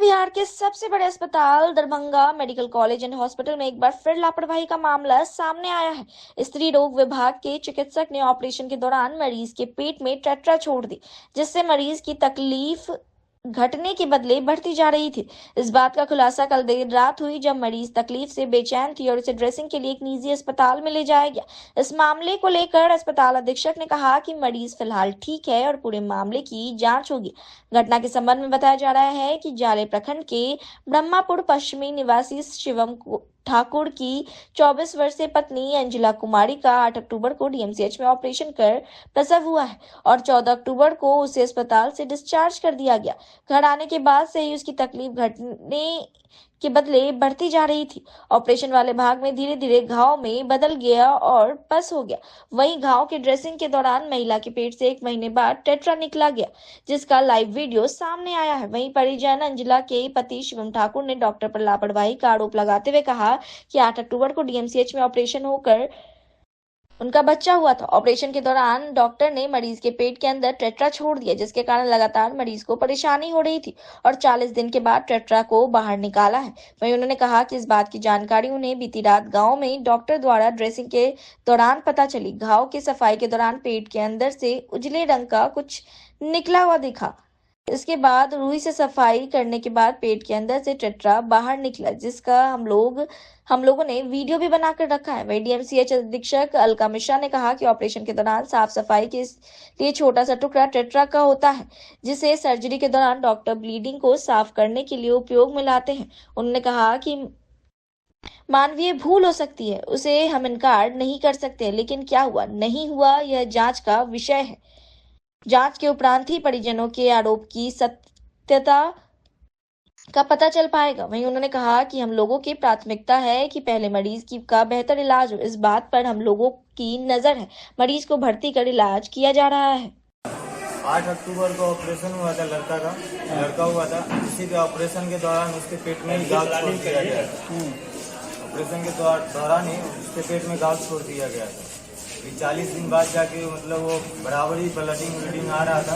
बिहार के सबसे बड़े अस्पताल Darbhanga medical college and hospital में एक बार फिर लापरवाही का मामला सामने आया है। स्त्री रोग विभाग के चिकित्सक ने ऑपरेशन के दौरान मरीज के पेट में टेट्रा छोड़ दी, जिससे मरीज की तकलीफ घटने के बदले बढ़ती जा रही थी। इस बात का खुलासा कल देर रात हुई, जब मरीज तकलीफ से बेचैन थी और उसे ड्रेसिंग के लिए एक निजी अस्पताल में ले जाया गया। इस मामले को लेकर अस्पताल अधीक्षक ने कहा कि मरीज फिलहाल ठीक है और पूरे मामले की जांच होगी। घटना के संबंध में बताया जा रहा है कि जाले प्रखंड के ब्रह्मापुर पश्चिमी निवासी शिवम ठाकुर की 24 वर्षीय पत्नी अंजिला कुमारी का 8 अक्टूबर को डीएमसीएच में ऑपरेशन कर प्रसव हुआ है और 14 अक्टूबर को उसे अस्पताल से डिस्चार्ज कर दिया गया। घर आने के बाद से ही उसकी तकलीफ घटने के बदले बढ़ती जा रही थी। ऑपरेशन वाले भाग में धीरे धीरे घाव में बदल गया और पस हो गया। वहीं घाव के ड्रेसिंग के दौरान महिला के पेट से 1 महीने बाद टेट्रा निकला गया, जिसका लाइव वीडियो सामने आया है। वहीं परिजन अंजिला के पति शिवम ठाकुर ने डॉक्टर पर लापरवाही का आरोप लगाते हुए कहा कि 8 अक्टूबर को डीएमसीएच में ऑपरेशन होकर उनका बच्चा हुआ था। ऑपरेशन के दौरान डॉक्टर ने मरीज के पेट के अंदर टेट्रा छोड़ दिया, जिसके कारण लगातार मरीज को परेशानी हो रही थी और 40 दिन के बाद टेट्रा को बाहर निकाला है। वहीं उन्होंने कहा कि इस बात की जानकारी उन्हें बीती रात गांव में डॉक्टर द्वारा ड्रेसिंग के दौरान पता चली। घाव की सफाई के दौरान पेट के अंदर से उजले रंग का कुछ निकला हुआ दिखा। इसके बाद रुई से सफाई करने के बाद पेट के अंदर से टेट्रा बाहर निकला, जिसका हम लोगों ने वीडियो भी बनाकर रखा है। वही डीएमसीएच अधीक्षक अलका मिश्रा ने कहा कि ऑपरेशन के दौरान साफ सफाई के लिए छोटा सा टुकड़ा टेट्रा का होता है, जिसे सर्जरी के दौरान डॉक्टर ब्लीडिंग को साफ करने के लिए उपयोग में लाते हैं। उन्होंने कहा कि मानवीय भूल हो सकती है, उसे हम इनकार नहीं कर सकते, लेकिन क्या हुआ नहीं हुआ यह जांच का विषय है। जांच के उपरांत ही परिजनों के आरोप की सत्यता का पता चल पाएगा। वहीं उन्होंने कहा कि हम लोगों की प्राथमिकता है कि पहले मरीज का बेहतर इलाज हो। इस बात पर हम लोगों की नजर है। मरीज को भर्ती कर इलाज किया जा रहा है। 8 अक्टूबर को ऑपरेशन हुआ था, लड़का हुआ था। इसी के ऑपरेशन के दौरान उसके पेट में घाव छोड़ दिया गया था। ऑपरेशन के दौरान ही उसके पेट में घाव छोड़ दिया गया था। 40 दिन बाद जाके मतलब वो बराबर ही ब्लीडिंग आ रहा था,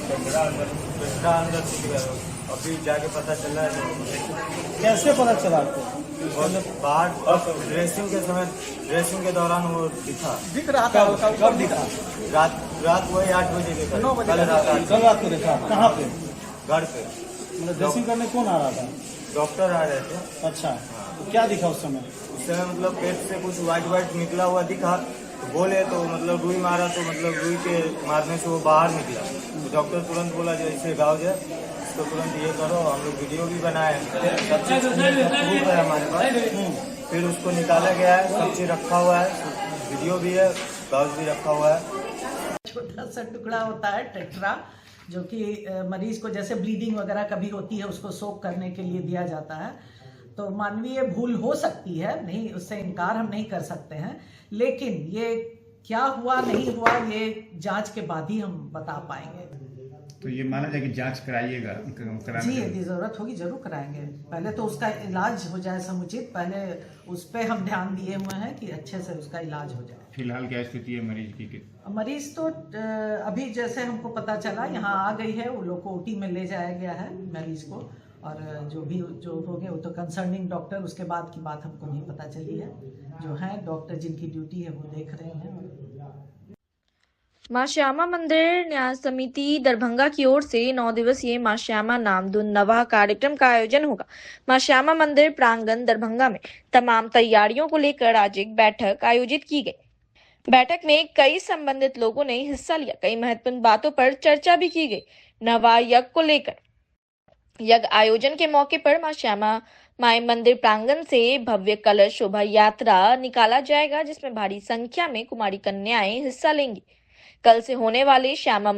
पेट्रा अंदर छूट गया और फिर जाके पता चला है। कैसे पता चला आपको? बाहर ड्रेसिंग के दौरान वो दिख रहा था। कब दिखा? रात वही 8 बजे के कल 9 बजे कल रात को देखा। कहाँ पे? घर पे। मतलब ड्रेसिंग करने कौन आ रहा था? डॉक्टर आ रहे थे। अच्छा, तो क्या दिखा उस समय? मतलब पेट से कुछ व्हाइट निकला हुआ दिखा, तो बोले तो मतलब रुई मारा, तो मतलब रुई के मारने से वो बाहर निकला। तो डॉक्टर तुरंत बोला जैसे गाँव जाए इसको तुरंत ये करो। हम लोग वीडियो भी बनाए, सब चीज़ प्रूफ है हमारे पास। फिर उसको निकाला गया है, सब चीज़ रखा हुआ है, वीडियो भी है, कागज भी रखा हुआ है। छोटा सा टुकड़ा होता है टेट्रा, जो कि मरीज को जैसे ब्लीडिंग वगैरह कभी होती है उसको सोक करने के लिए दिया जाता है। तो मानवीय भूल हो सकती है, नहीं, उससे इनकार हम नहीं कर सकते हैं, लेकिन ये क्या हुआ नहीं हुआ ये जांच के बाद ही हम बता पाएंगे। तो ये माना जाए कि जांच कराइएगा? जी, यदि जरूरत होगी जरूर कराएंगे। पहले तो उसका इलाज हो जाए समुचित, पहले उस पर हम ध्यान दिए हुए हैं कि अच्छे से उसका इलाज हो जाए। फिलहाल क्या स्थिति है मरीज की? मरीज तो अभी जैसे हमको पता चला यहाँ आ गई है, वो लोग को ओटी में ले जाया गया है मरीज को, और जो हो गया वो तो कंसर्निंग डॉक्टर, उसके बाद की बात हमको नहीं पता चली है। जो है डॉक्टर जिनकी ड्यूटी है वो देख रहे हैं। मां श्यामा मंदिर न्यास समिति दरभंगा की ओर से 9 दिवसीय मां श्यामा नामधुन नवाह कार्यक्रम का आयोजन होगा। मां श्यामा मंदिर प्रांगण दरभंगा में तमाम तैयारियों को लेकर आज एक बैठक आयोजित की गई। बैठक में कई संबंधित लोगों ने हिस्सा लिया। कई महत्वपूर्ण बातों पर चर्चा भी की गई। नवाह यज्ञ को लेकर यज्ञ आयोजन के मौके पर मां श्यामा माई मंदिर प्रांगण से भव्य कलश शोभा यात्रा निकाला जाएगा, जिसमें भारी संख्या में कुमारी कन्याएं हिस्सा लेंगी। कल से होने वाले श्यामा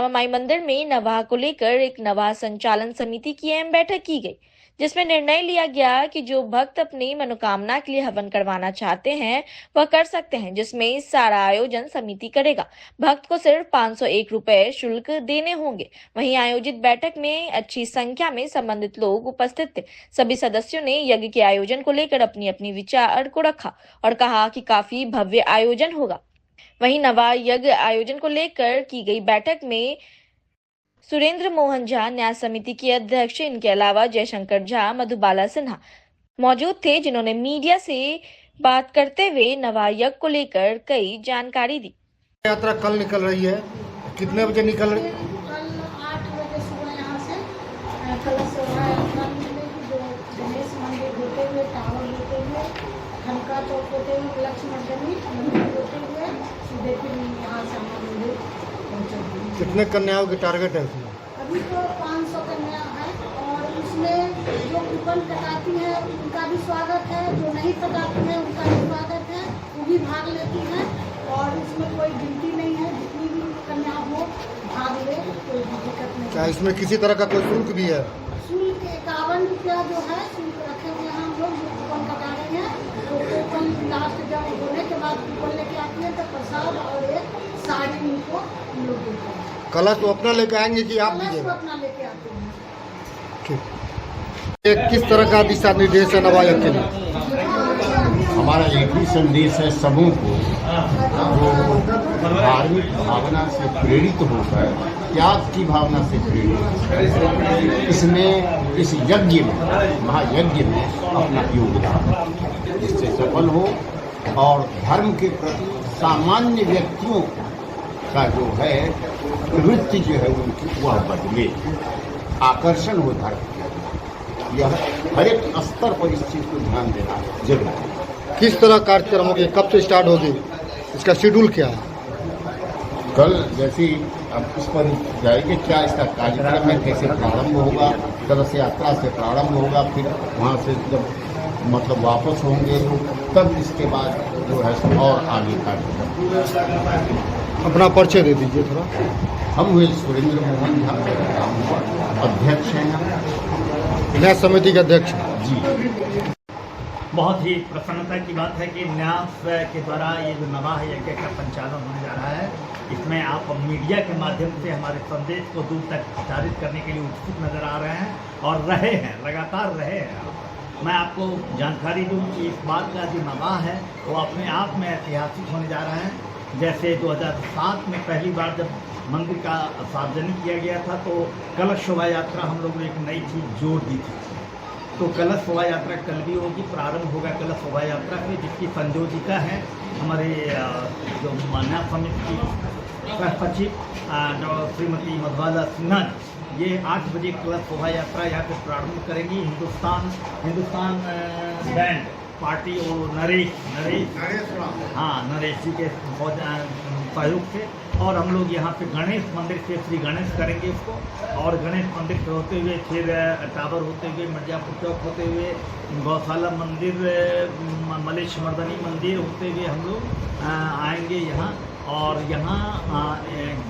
माई मंदिर में नवाह को लेकर एक नवाह संचालन समिति की अहम बैठक की गई, जिसमें निर्णय लिया गया कि जो भक्त अपनी मनोकामना के लिए हवन करवाना चाहते हैं वह कर सकते हैं, जिसमें सारा आयोजन समिति करेगा। भक्त को सिर्फ 501 रुपए शुल्क देने होंगे। वहीं आयोजित बैठक में अच्छी संख्या में संबंधित लोग उपस्थित थे। सभी सदस्यों ने यज्ञ के आयोजन को लेकर अपनी अपनी विचार को रखा और कहा कि काफी भव्य आयोजन होगा। वहीं नवाह यज्ञ आयोजन को लेकर की गई बैठक में सुरेंद्र मोहन झा न्याय समिति के अध्यक्ष, इनके अलावा जयशंकर झा, मधुबाला सिन्हा मौजूद थे, जिन्होंने मीडिया से बात करते हुए नवा यज्ञ को लेकर कई जानकारी दी। यात्रा कल निकल रही है, कितने बजे निकल रही? कल 8 बजे सुबह यहाँ से कलश यात्रा निकलेगी, जो गणेश मंदिर होते हुए, टावर होते हुए, खनका चौक होते हुए, लक्ष्मणगढ़ी मंदिर होते हुए सीधे फिर यहाँ से हम मंदिर पहुँचेंगे। कितने कन्याओं की टारगेट है उसमें? अभी तो 500 कन्या है और उसमें जो कूपन कटाती है उनका भी स्वागत है, जो नहीं कटाती है उनका भी स्वागत है, वो भी भाग लेती है और इसमें कोई गिनती नहीं है, जितनी भी कन्या हो भाग ले, कोई भी दिक्कत नहीं। क्या इसमें किसी तरह का कोई शुल्क भी है? शुल्क 51 रुपया जो है शुल्क रखे हुए हैं हम लोग, जो कूपन कटा रहे हैं, तो कूपन लास्ट जब होने के बाद कूपन लेके आती है तो प्रसाद और एक साड़ी उनको हम लोग देते हैं। कलश तो अपना लेके आएंगे कि आप कलश को दीजिएगा? अपना लेके आते हैं। ठीक। ये किस तरह का दिशा निर्देश है नवा यज्ञ के लिए? हमारा एक ही संदेश है सबों को, जो धार्मिक भावना से प्रेरित होकर, त्याग की भावना से प्रेरित इसमें, इस यज्ञ में, महायज्ञ में अपना योगदान जिससे सफल हो और धर्म के प्रति सामान्य व्यक्तियों का जो है वृत्ति जो है उनकी वह बदले, आकर्षण हो धर्म। यह हर एक स्तर पर इस चीज को ध्यान देना जरूरी है। किस तरह कार्यक्रम होगी, कब से स्टार्ट होगी, इसका शेड्यूल क्या है? कल जैसे ही अब इस पर जाएंगे क्या इसका कार्यक्रम है, कैसे प्रारंभ होगा, कलश यात्रा से प्रारंभ होगा, फिर वहाँ से जब मतलब वापस होंगे तब इसके बाद जो है और आगे कार्यक्रम। अपना परिचय दे दीजिए थोड़ा। हम हुए सुरेंद्र मोहन झा, अध्यक्ष हैं न्याय समिति के अध्यक्ष जी। बहुत ही प्रसन्नता की बात है कि न्यास के द्वारा ये जो नवा यज्ञ का संचालन होने जा रहा है, इसमें आप मीडिया के माध्यम से हमारे संदेश को दूर तक प्रचारित करने के लिए उत्सुक नजर आ रहे हैं और रहे हैं, लगातार रहे हैं। मैं आपको जानकारी दूं कि इस बार का जो नवा है वो अपने आप में ऐतिहासिक होने जा रहा है। जैसे 2007 में पहली बार जब मंदिर का सार्वजनिक किया गया था तो कलश शोभा यात्रा हम लोगों ने एक नई चीज़ जोड़ दी थी। तो कलश शोभा यात्रा कल भी होगी, प्रारंभ होगा कलश शोभा यात्रा से, जिसकी संयोजिका है हमारे जो न्याय समिति की सचिव श्रीमती मधुबाला सिन्हा। ये 8 बजे कलश शोभा यात्रा यहाँ पे प्रारंभ करेंगी। हिंदुस्तान बैंड पार्टी और नरेश जी के सहयोग से, और हम लोग यहाँ पे गणेश मंदिर से श्री गणेश करेंगे उसको, और गणेश मंदिर से होते हुए फिर टावर होते हुए, मिर्जापुर चौक होते हुए, गौशाला मंदिर, मलेश मर्दनी मंदिर होते हुए हम लोग आएंगे यहाँ। और यहाँ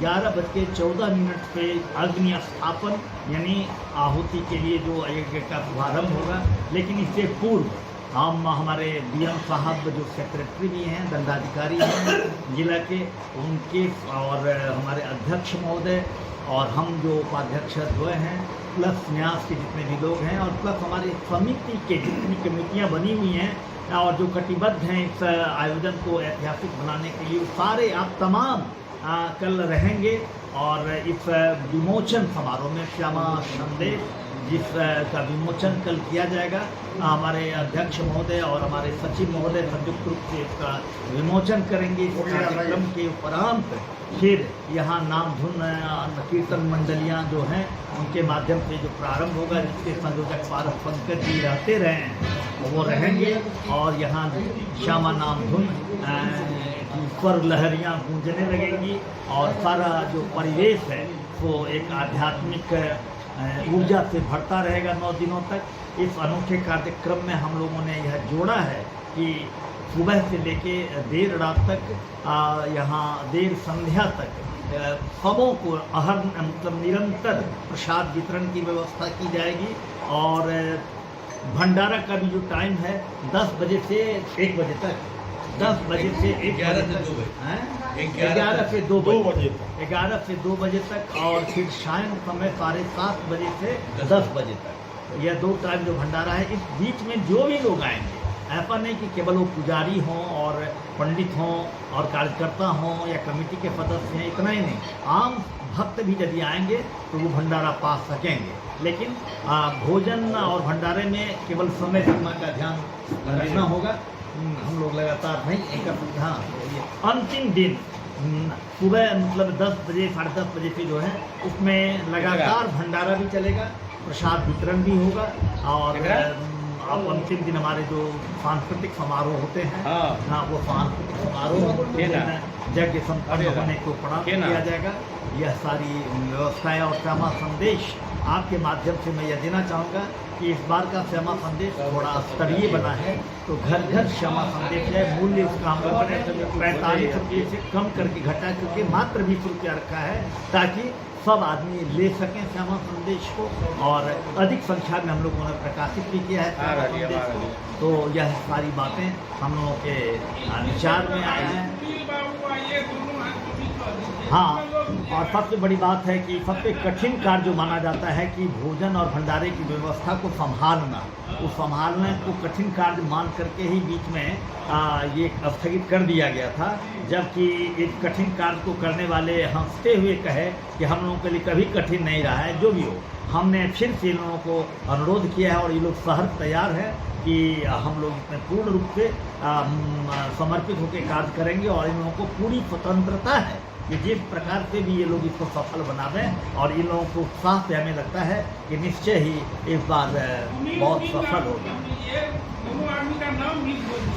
11:14 पे अग्नि स्थापन यानी आहुति के लिए जो यज्ञ का शुभारंभ होगा। लेकिन इससे पूर्व हम हमारे डीएम साहब जो सेक्रेटरी भी हैं, दंडाधिकारी हैं जिला के, उनके और हमारे अध्यक्ष महोदय और हम जो उपाध्यक्ष हुए हैं, प्लस न्यास के जितने भी लोग हैं, और प्लस हमारी समिति के जितनी कमेटियां बनी हुई हैं और जो कटिबद्ध हैं इस आयोजन को ऐतिहासिक बनाने के लिए, सारे आप तमाम कल रहेंगे। और इस विमोचन समारोह में श्यामा संदेश जिसका विमोचन कल किया जाएगा, हमारे अध्यक्ष महोदय और हमारे सचिव महोदय संयुक्त रूप से इसका विमोचन करेंगे। इस कार्यक्रम के उपरांत फिर यहाँ नाम धुन कीर्तन मंडलियाँ जो हैं उनके माध्यम से जो प्रारंभ होगा, जिसके संयोजक पारस पंकज जी रहते रहे हैं वो रहेंगे, और यहाँ श्यामा नाम धुन स्वर लहरियाँ गूंजने लगेंगी, और सारा जो परिवेश है वो एक आध्यात्मिक ऊर्जा से भरता रहेगा 9 दिनों तक। इस अनोखे कार्यक्रम में हम लोगों ने यह जोड़ा है कि सुबह से लेके देर रात तक, यहाँ देर संध्या तक सबों को मतलब निरंतर प्रसाद वितरण की व्यवस्था की जाएगी। और भंडारा का भी जो टाइम है 10 बजे से 1 बजे तक, 10 बजे से 1 बजे तक, 11 से 2 बजे, 11 से 2 बजे तक, और फिर शाम समय 7:30 बजे से 10 बजे तक। यह 2 टाइम जो भंडारा है। इस बीच में जो भी लोग आएंगे, ऐसा नहीं कि केवल वो पुजारी हों और पंडित हों और कार्यकर्ता हों या कमेटी के सदस्य हैं, इतना ही नहीं, आम भक्त भी यदि आएंगे तो वो भंडारा पा सकेंगे, लेकिन भोजन और भंडारे में केवल समय सीमा का ध्यान रखना होगा। हम लोग लगातार नहीं कर। हाँ, ये अंतिम दिन सुबह मतलब 10 बजे 10:30 बजे से जो है उसमें लगातार भंडारा भी चलेगा, प्रसाद वितरण भी होगा और अब अंतिम दिन हमारे जो सांस्कृतिक समारोह होते हैं, हाँ वो सांस्कृतिक समारोह यज्ञ संपन्न होने को प्रणाम किया जाएगा। यह सारी व्यवस्थाएं और श्यामा संदेश आपके माध्यम से मैं यह देना चाहूँगा कि इस बार का श्यामा संदेश थोड़ा स्तरीय बना है, तो घर घर श्यामा संदेश है। मूल्य उसका हम लोगों ने 45 रुपये से कम करके घटा करके मात्र 20 रुपया रखा है, ताकि सब आदमी ले सकें श्यामा संदेश को, और अधिक संख्या में हम लोगों ने प्रकाशित भी किया है श्यामा संदेश को। तो यह सारी बातें हम लोगों के विचार में आया है। हाँ, और सबसे बड़ी बात है कि सबसे कठिन कार्य जो माना जाता है कि भोजन और भंडारे की व्यवस्था को संभालना, उस संभालने को कठिन कार्य मान करके ही बीच में ये स्थगित कर दिया गया था, जबकि एक कठिन कार्य को करने वाले हंसते हुए कहे कि हम लोगों के लिए कभी कठिन नहीं रहा है। जो भी हो, हमने फिर से इन लोगों को अनुरोध किया है और ये लोग सहर्ष तैयार है कि हम लोग इसमें पूर्ण रूप से समर्पित होकर कार्य करेंगे, और इन लोगों को पूरी स्वतंत्रता है कि जिस प्रकार से भी ये लोग इसको सफल बना दें, और इन लोगों को उत्साह से हमें लगता है कि निश्चय ही इस बार बहुत सफल होगा।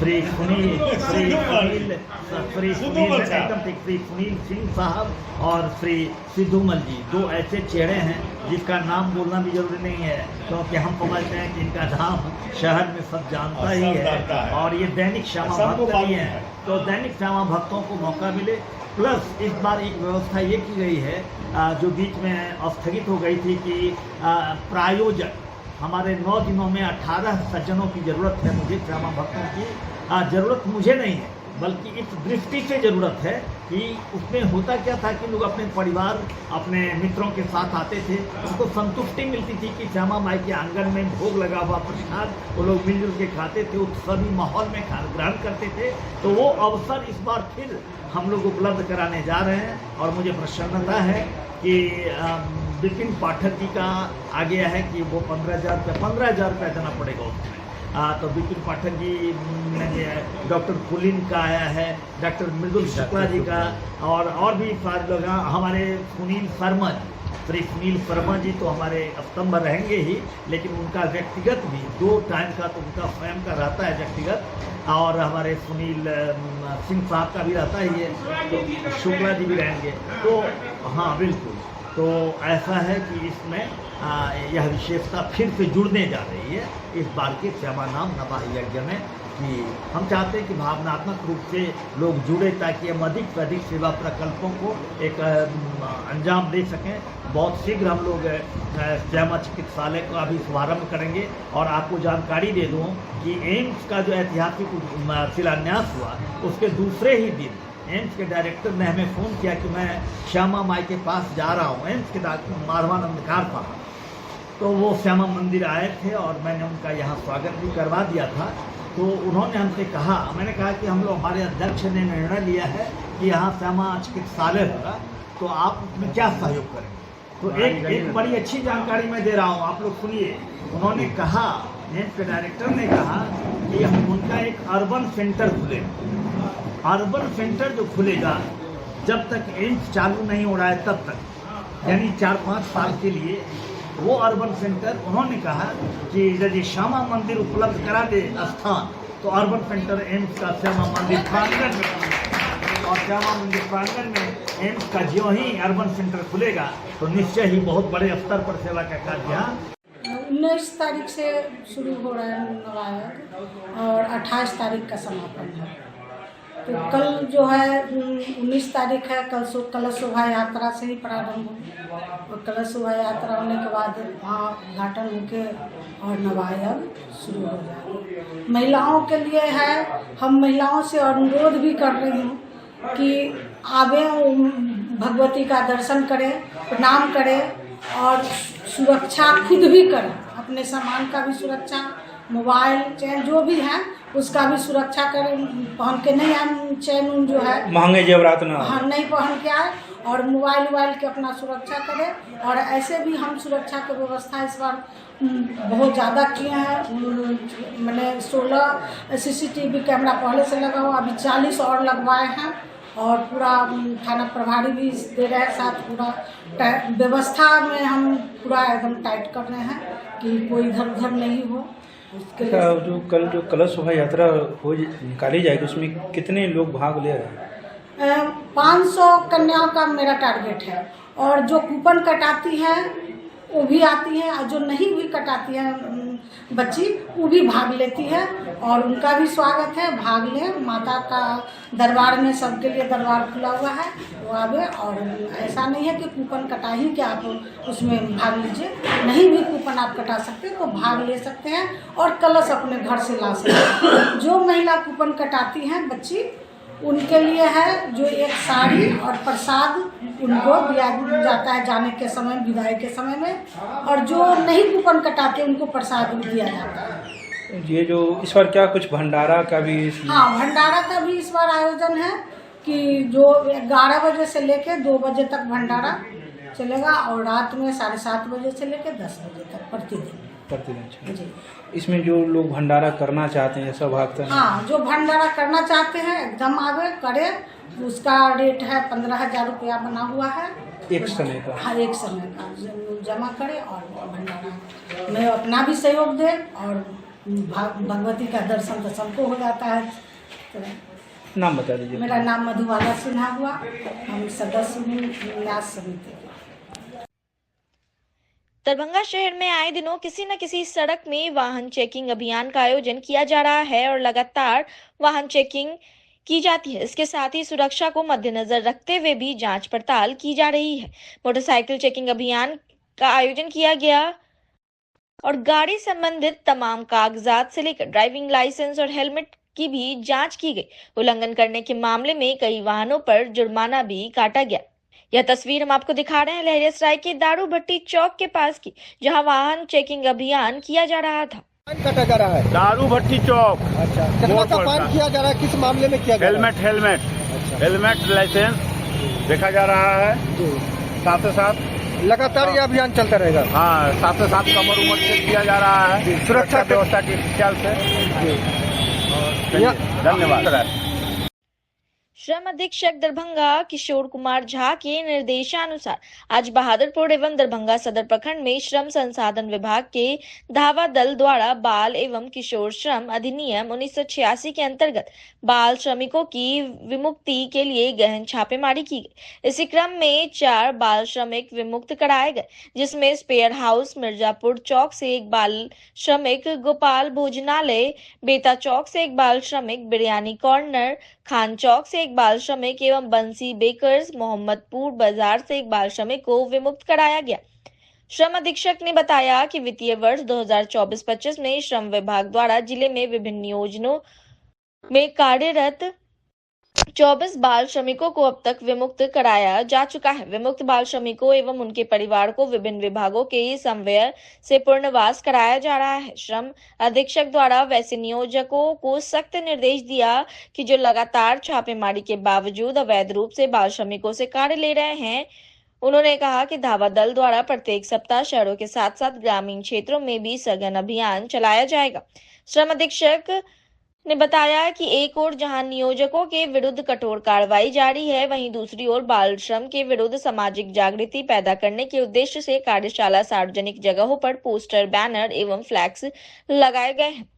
श्री सुनील सिंह साहब और श्री सिद्धूमल जी, दो ऐसे चेहरे हैं जिसका नाम बोलना भी जरूरी नहीं है, क्योंकि हम समझते हैं कि इनका नाम शहर में सब जानता ही है, और ये दैनिक श्यामा भक्त भी हैं। तो दैनिक श्यामा भक्तों को मौका मिले। प्लस इस बार एक व्यवस्था ये की गई है जो बीच में स्थगित हो गई थी कि प्रायोजक हमारे 9 दिनों में 18 सज्जनों की ज़रूरत है। मुझे श्यामा भक्तों की ज़रूरत मुझे नहीं है, बल्कि इस दृष्टि से ज़रूरत है कि उसमें होता क्या था कि लोग अपने परिवार अपने मित्रों के साथ आते थे, उनको संतुष्टि मिलती थी कि श्यामा माई के आंगन में भोग लगा हुआ प्रसाद वो लोग मिलजुल के खाते थे, उत्सवी माहौल में ग्रहण करते थे। तो वो अवसर इस बार फिर हम लोग उपलब्ध कराने जा रहे हैं, और मुझे प्रसन्नता है कि विपिन पाठक जी का आ गया है कि वो 15,000 रुपया देना पड़ेगा उसमें। तो विपिन पाठक जी ने, डॉक्टर पुलिन का आया है, डॉक्टर मृदुल शुक्ला जी का, और भी सारे लोग। हमारे सुनील शर्मा जी, श्री सुनील शर्मा जी तो हमारे स्तंभ रहेंगे ही, लेकिन उनका व्यक्तिगत भी 2 टाइम का तो उनका स्वयं का रहता है व्यक्तिगत, और हमारे सुनील सिंह साहब का भी रहता ही है, तो शुक्ला जी भी रहेंगे। तो हाँ बिल्कुल, तो ऐसा है कि इसमें यह विशेषता फिर से जुड़ने जा रही है इस बार के श्यामा नाम नवाह यज्ञ में, कि हम चाहते हैं कि भावनात्मक रूप से लोग जुड़े, ताकि हम अधिक से अधिक सेवा प्रकल्पों को एक अंजाम दे सकें। बहुत शीघ्र हम लोग श्यामा चिकित्सालय का भी शुभारम्भ करेंगे, और आपको जानकारी दे दूँ कि एम्स का जो ऐतिहासिक शिलान्यास हुआ उसके दूसरे ही दिन एम्स के डायरेक्टर ने हमें फ़ोन किया कि मैं श्यामा माई के पास जा रहा हूँ। एम्स के डॉक्टर माधवानंदकार साहब, तो वो श्यामा मंदिर आए थे और मैंने उनका यहाँ स्वागत भी करवा दिया था। तो उन्होंने हमसे कहा, मैंने कहा कि हम लोग, हमारे अध्यक्ष ने निर्णय लिया है कि यहाँ श्यामा चिकित्सालय होगा, तो आप उसमें क्या सहयोग करेंगे। तो एक बड़ी अच्छी जानकारी मैं दे रहा हूँ, आप लोग सुनिए। उन्होंने कहा, एम्स के डायरेक्टर ने कहा कि उनका एक अर्बन सेंटर खुलेगा। अर्बन सेंटर जो खुलेगा, जब तक एम्स चालू नहीं हो रहा है तब तक, यानी 4-5 साल के लिए वो अर्बन सेंटर, उन्होंने कहा कि यदि श्यामा मंदिर उपलब्ध करा दे स्थान, तो अर्बन सेंटर एम्स का श्यामा मंदिर प्रांगण में, और श्यामा मंदिर प्रांगण में एम्स का जो ही अर्बन सेंटर खुलेगा तो निश्चय ही बहुत बड़े स्तर पर सेवा का कार्य यहाँ 19 तारीख से शुरू हो रहा है नवाह, और 28 तारीख का समापन है। तो कल जो है 19 तारीख है, कलश शोभा यात्रा से ही प्रारंभ हो, और कलश शोभा यात्रा होने के बाद वहाँ उद्घाटन होके और नवाह शुरू हो जाएगा। महिलाओं के लिए है, हम महिलाओं से अनुरोध भी कर रही हूँ कि आवे, भगवती का दर्शन करें, प्रणाम करें, और सुरक्षा खुद भी करें, अपने सामान का भी सुरक्षा मोबाइल चेन जो भी है उसका भी सुरक्षा करें, पहन के नहीं आए चेन उन जो है महंगे जेवरात ना हम नहीं पहन के आए, और मोबाइल के अपना सुरक्षा करें। और ऐसे भी हम सुरक्षा की व्यवस्था इस बार बहुत ज़्यादा किए हैं। मैंने 16 CCTV कैमरा पहले से लगा हुआ, अभी 40 और लगवाए हैं, और पूरा थाना प्रभारी भी दे रहे हैं साथ। पूरा व्यवस्था में हम पूरा एकदम टाइट कर रहे हैं कि कोई इधर उधर नहीं हो। उसके जो कल जो कलश शोभा यात्रा हो निकाली जाएगी उसमें कितने लोग भाग ले रहे हैं? 500 कन्याओं का मेरा टारगेट है, और जो कूपन कटाती है वो भी आती है, और जो नहीं भी कटाती है बच्ची वो भी भाग लेती है, और उनका भी स्वागत है, भाग लें। माता का दरबार में सबके लिए दरबार खुला हुआ है, वो आवे। और ऐसा नहीं है कि कूपन कटा ही कि आप उसमें भाग लीजिए, नहीं भी कूपन आप कटा सकते हैं तो भाग ले सकते हैं, और कलश अपने घर से ला सकते हैं। जो महिला कूपन कटाती हैं बच्ची, उनके लिए है जो एक साड़ी और प्रसाद उनको दिया जाता है जाने के समय, विदाई के समय में, और जो नहीं कूपन कटाते उनको प्रसाद भी दिया जाता है। ये जो इस बार क्या कुछ भंडारा का भी? हाँ, भंडारा का भी इस बार आयोजन है कि जो 11 बजे से लेके 2 बजे तक भंडारा चलेगा, और रात में 7:30 बजे से लेके 10 बजे तक प्रतिदिन। जी। इसमें जो लोग भंडारा करना चाहते हैं सब भागते हैं? हाँ, जो भंडारा करना चाहते हैं एकदम आवे करे। उसका रेट है 15,000 रुपया बना हुआ है एक समय का। हाँ, एक समय का जमा करे और भंडारा में अपना भी सहयोग दे, और भगवती का दर्शन तो सबको हो जाता है। तो नाम बता दीजिए। मेरा नाम मधुबाला सिन्हा हुआ, हम सदस्य हूँ न्यास समिति। दरभंगा शहर में आए दिनों किसी न किसी सड़क में वाहन चेकिंग अभियान का आयोजन किया जा रहा है, और लगातार वाहन चेकिंग की जाती है। इसके साथ ही सुरक्षा को मद्देनजर रखते हुए भी जांच पड़ताल की जा रही है। मोटरसाइकिल चेकिंग अभियान का आयोजन किया गया, और गाड़ी संबंधित तमाम कागजात से लेकर ड्राइविंग लाइसेंस और हेलमेट की भी जांच की गई। उल्लंघन करने के मामले में कई वाहनों पर जुर्माना भी काटा गया। यह तस्वीर हम आपको दिखा रहे हैं लहरियासराय के दारू भट्टी चौक के पास की, जहां वाहन चेकिंग अभियान किया जा रहा था। काटा जा रहा है दारू भट्टी चौक। अच्छा, कितना का फाइन किया जा रहा है? किस मामले में किया जा रहा है? हेलमेट लाइसेंस देखा जा रहा है। साथ ही साथ लगातार ये अभियान चलता रहेगा। हाँ, साथ ही साथ कमर उमर चेक किया जा रहा है सुरक्षा व्यवस्था के ख्याल से। धन्यवाद। श्रम अधीक्षक दरभंगा किशोर कुमार झा के निर्देशानुसार आज बहादुरपुर एवं दरभंगा सदर प्रखंड में श्रम संसाधन विभाग के धावा दल द्वारा बाल एवं किशोर श्रम अधिनियम 1986 के अंतर्गत बाल श्रमिकों की विमुक्ति के लिए गहन छापेमारी की गई। इसी क्रम में 4 बाल श्रमिक विमुक्त कराए गए, जिसमें स्पेयर हाउस मिर्जापुर चौक से एक बाल श्रमिक, गोपाल भोजनालय बेता चौक से एक बाल श्रमिक, बिरयानी कॉर्नर खान चौक से एक बाल श्रमिक एवं बंसी बेकर्स मोहम्मदपुर बाजार से एक बाल श्रमिक को विमुक्त कराया गया। श्रम अधीक्षक ने बताया कि वित्तीय वर्ष 2024-25 में श्रम विभाग द्वारा जिले में विभिन्न योजनाओं में कार्यरत 24 बाल श्रमिकों को अब तक विमुक्त कराया जा चुका है। विमुक्त बाल श्रमिकों एवं उनके परिवार को विभिन्न विभागों के समन्वय से पुनर्वास कराया जा रहा है। श्रम अधीक्षक द्वारा वैसे नियोजकों को सख्त निर्देश दिया कि जो लगातार छापेमारी के बावजूद अवैध रूप से बाल श्रमिकों से कार्य ले रहे हैं। उन्होंने कहा कि धावा दल द्वारा प्रत्येक सप्ताह शहरों के साथ साथ ग्रामीण क्षेत्रों में भी सघन अभियान चलाया जाएगा। श्रम अधीक्षक ने बताया कि एक ओर जहां नियोजकों के विरुद्ध कठोर कार्रवाई जारी है, वहीं दूसरी ओर बाल श्रम के विरुद्ध सामाजिक जागृति पैदा करने के उद्देश्य से कार्यशाला, सार्वजनिक जगहों पर पोस्टर, बैनर एवं फ्लैक्स लगाए गए हैं।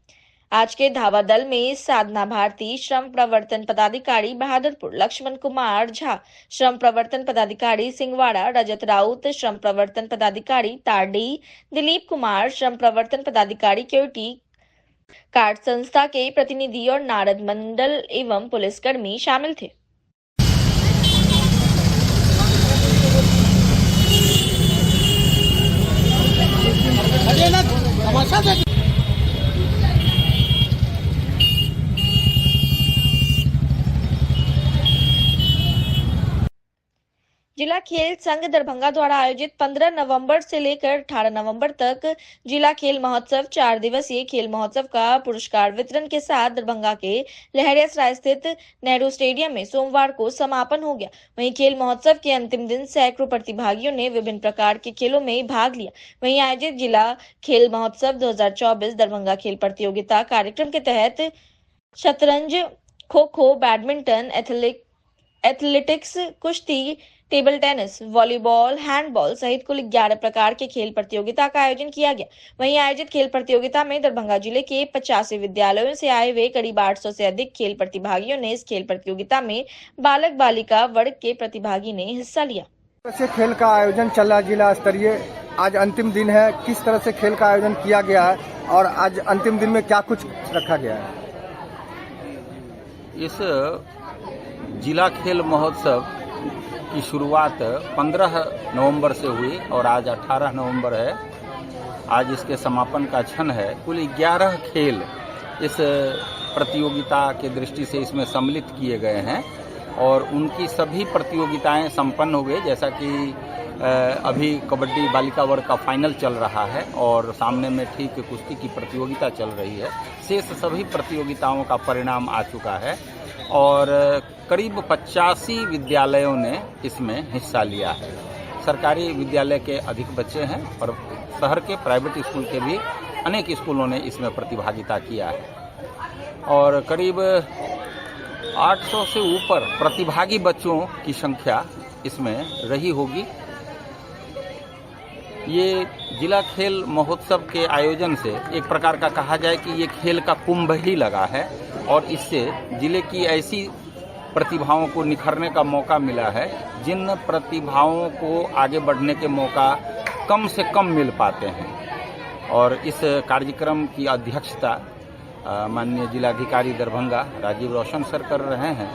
आज के धावा दल में साधना भारती, श्रम प्रवर्तन पदाधिकारी बहादुरपुर, लक्ष्मण कुमार झा, श्रम प्रवर्तन पदाधिकारी सिंहवाड़ा, रजत राउत, श्रम प्रवर्तन पदाधिकारी तारडी, दिलीप कुमार, श्रम प्रवर्तन पदाधिकारी केवटी, कार्ड संस्था के प्रतिनिधि और नारद मंडल एवं पुलिसकर्मी शामिल थे। जिला खेल संघ दरभंगा द्वारा आयोजित 15 नवंबर से लेकर 18 नवंबर तक जिला खेल महोत्सव 4 दिवसीय खेल महोत्सव का पुरस्कार वितरण के साथ दरभंगा के लहरियासराय स्थित नेहरू स्टेडियम में सोमवार को समापन हो गया। वहीं खेल महोत्सव के अंतिम दिन सैकड़ों प्रतिभागियों ने विभिन्न प्रकार के खेलों में भाग लिया। वहीं आयोजित जिला खेल महोत्सव 2024 दरभंगा खेल प्रतियोगिता कार्यक्रम के तहत शतरंज, खो खो, बैडमिंटन, एथलेटिक्स, कुश्ती, टेबल टेनिस, वॉलीबॉल, हैंडबॉल सहित कुल 11 प्रकार के खेल प्रतियोगिता का आयोजन किया गया। वहीं आयोजित खेल प्रतियोगिता में दरभंगा जिले के 85 विद्यालयों से आए हुए करीब 800 से अधिक खेल प्रतिभागियों ने इस खेल प्रतियोगिता में बालक बालिका वर्ग के प्रतिभागी ने हिस्सा लिया। से खेल का आयोजन चल रहा है जिला स्तरीय, आज अंतिम दिन है। किस तरह से खेल का आयोजन किया गया है और आज अंतिम दिन में क्या कुछ रखा गया है? इस जिला खेल महोत्सव की शुरुआत 15 नवंबर से हुई और आज 18 नवंबर है। आज इसके समापन का क्षण है। कुल 11 खेल इस प्रतियोगिता के दृष्टि से इसमें सम्मिलित किए गए हैं और उनकी सभी प्रतियोगिताएं संपन्न हो गई। जैसा कि अभी कबड्डी बालिका वर्ग का फाइनल चल रहा है और सामने में ठीक कुश्ती की प्रतियोगिता चल रही है। शेष सभी प्रतियोगिताओं का परिणाम आ चुका है और करीब 85 विद्यालयों ने इसमें हिस्सा लिया है। सरकारी विद्यालय के अधिक बच्चे हैं और शहर के प्राइवेट स्कूल के भी अनेक स्कूलों ने इसमें प्रतिभागिता किया है और करीब 800 से ऊपर प्रतिभागी बच्चों की संख्या इसमें रही होगी। ये जिला खेल महोत्सव के आयोजन से एक प्रकार का कहा जाए कि ये खेल का कुंभ ही लगा है और इससे जिले की ऐसी प्रतिभाओं को निखरने का मौका मिला है जिन प्रतिभाओं को आगे बढ़ने के मौका कम से कम मिल पाते हैं। और इस कार्यक्रम की अध्यक्षता माननीय जिलाधिकारी दरभंगा राजीव रोशन सर कर रहे हैं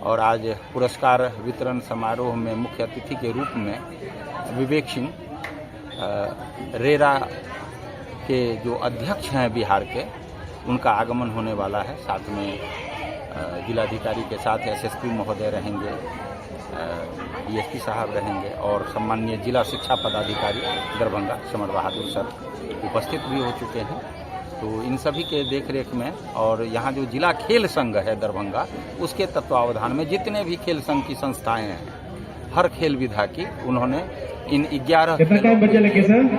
और आज पुरस्कार वितरण समारोह में मुख्य अतिथि के रूप में विवेक सिंह रेरा के जो अध्यक्ष हैं बिहार के, उनका आगमन होने वाला है। साथ में जिलाधिकारी के साथ एसएसपी महोदय रहेंगे, डीएसपी साहब रहेंगे और सम्माननीय जिला शिक्षा पदाधिकारी दरभंगा समर बहादुर सर उपस्थित भी हो चुके हैं। तो इन सभी के देखरेख में और यहाँ जो जिला खेल संघ है दरभंगा, उसके तत्वावधान में जितने भी खेल संघ की संस्थाएं हैं, हर खेल विधा की उन्होंने इन 11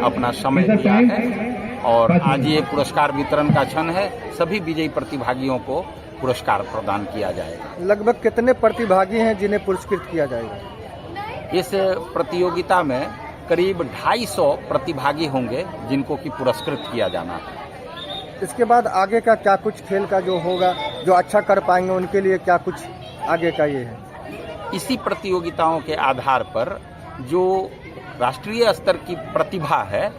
अपना समय दिया है और आज ये पुरस्कार वितरण का क्षण है। सभी विजयी प्रतिभागियों को पुरस्कार प्रदान किया जाएगा। लगभग कितने प्रतिभागी हैं जिन्हें पुरस्कृत किया जाएगा? इस प्रतियोगिता में करीब 250 प्रतिभागी होंगे जिनको कि पुरस्कृत किया जाना है। इसके बाद आगे का क्या कुछ खेल का जो होगा, जो अच्छा कर पाएंगे उनके लिए क्या कुछ आगे का ये है? इसी प्रतियोगिताओं के आधार पर जो राष्ट्रीय स्तर की प्रतिभा है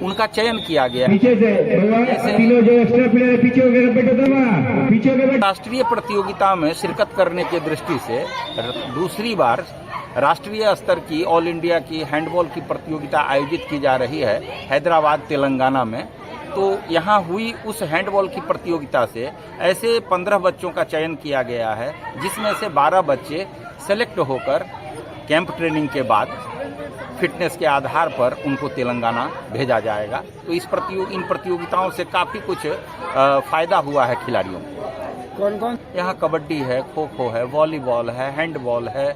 उनका चयन किया गया है। राष्ट्रीय प्रतियोगिता में शिरकत करने की दृष्टि से दूसरी बार राष्ट्रीय स्तर की ऑल इंडिया की हैंडबॉल की प्रतियोगिता आयोजित की जा रही है हैदराबाद तेलंगाना में। तो यहाँ हुई उस हैंडबॉल की प्रतियोगिता से ऐसे 15 बच्चों का चयन किया गया है जिसमें से 12 बच्चे सेलेक्ट होकर कैंप ट्रेनिंग के बाद फिटनेस के आधार पर उनको तेलंगाना भेजा जाएगा। तो इन प्रतियोगिताओं से काफ़ी कुछ फायदा हुआ है खिलाड़ियों को। कौन कौन? यहाँ कबड्डी है, खो खो है, वॉलीबॉल है, हैंडबॉल है,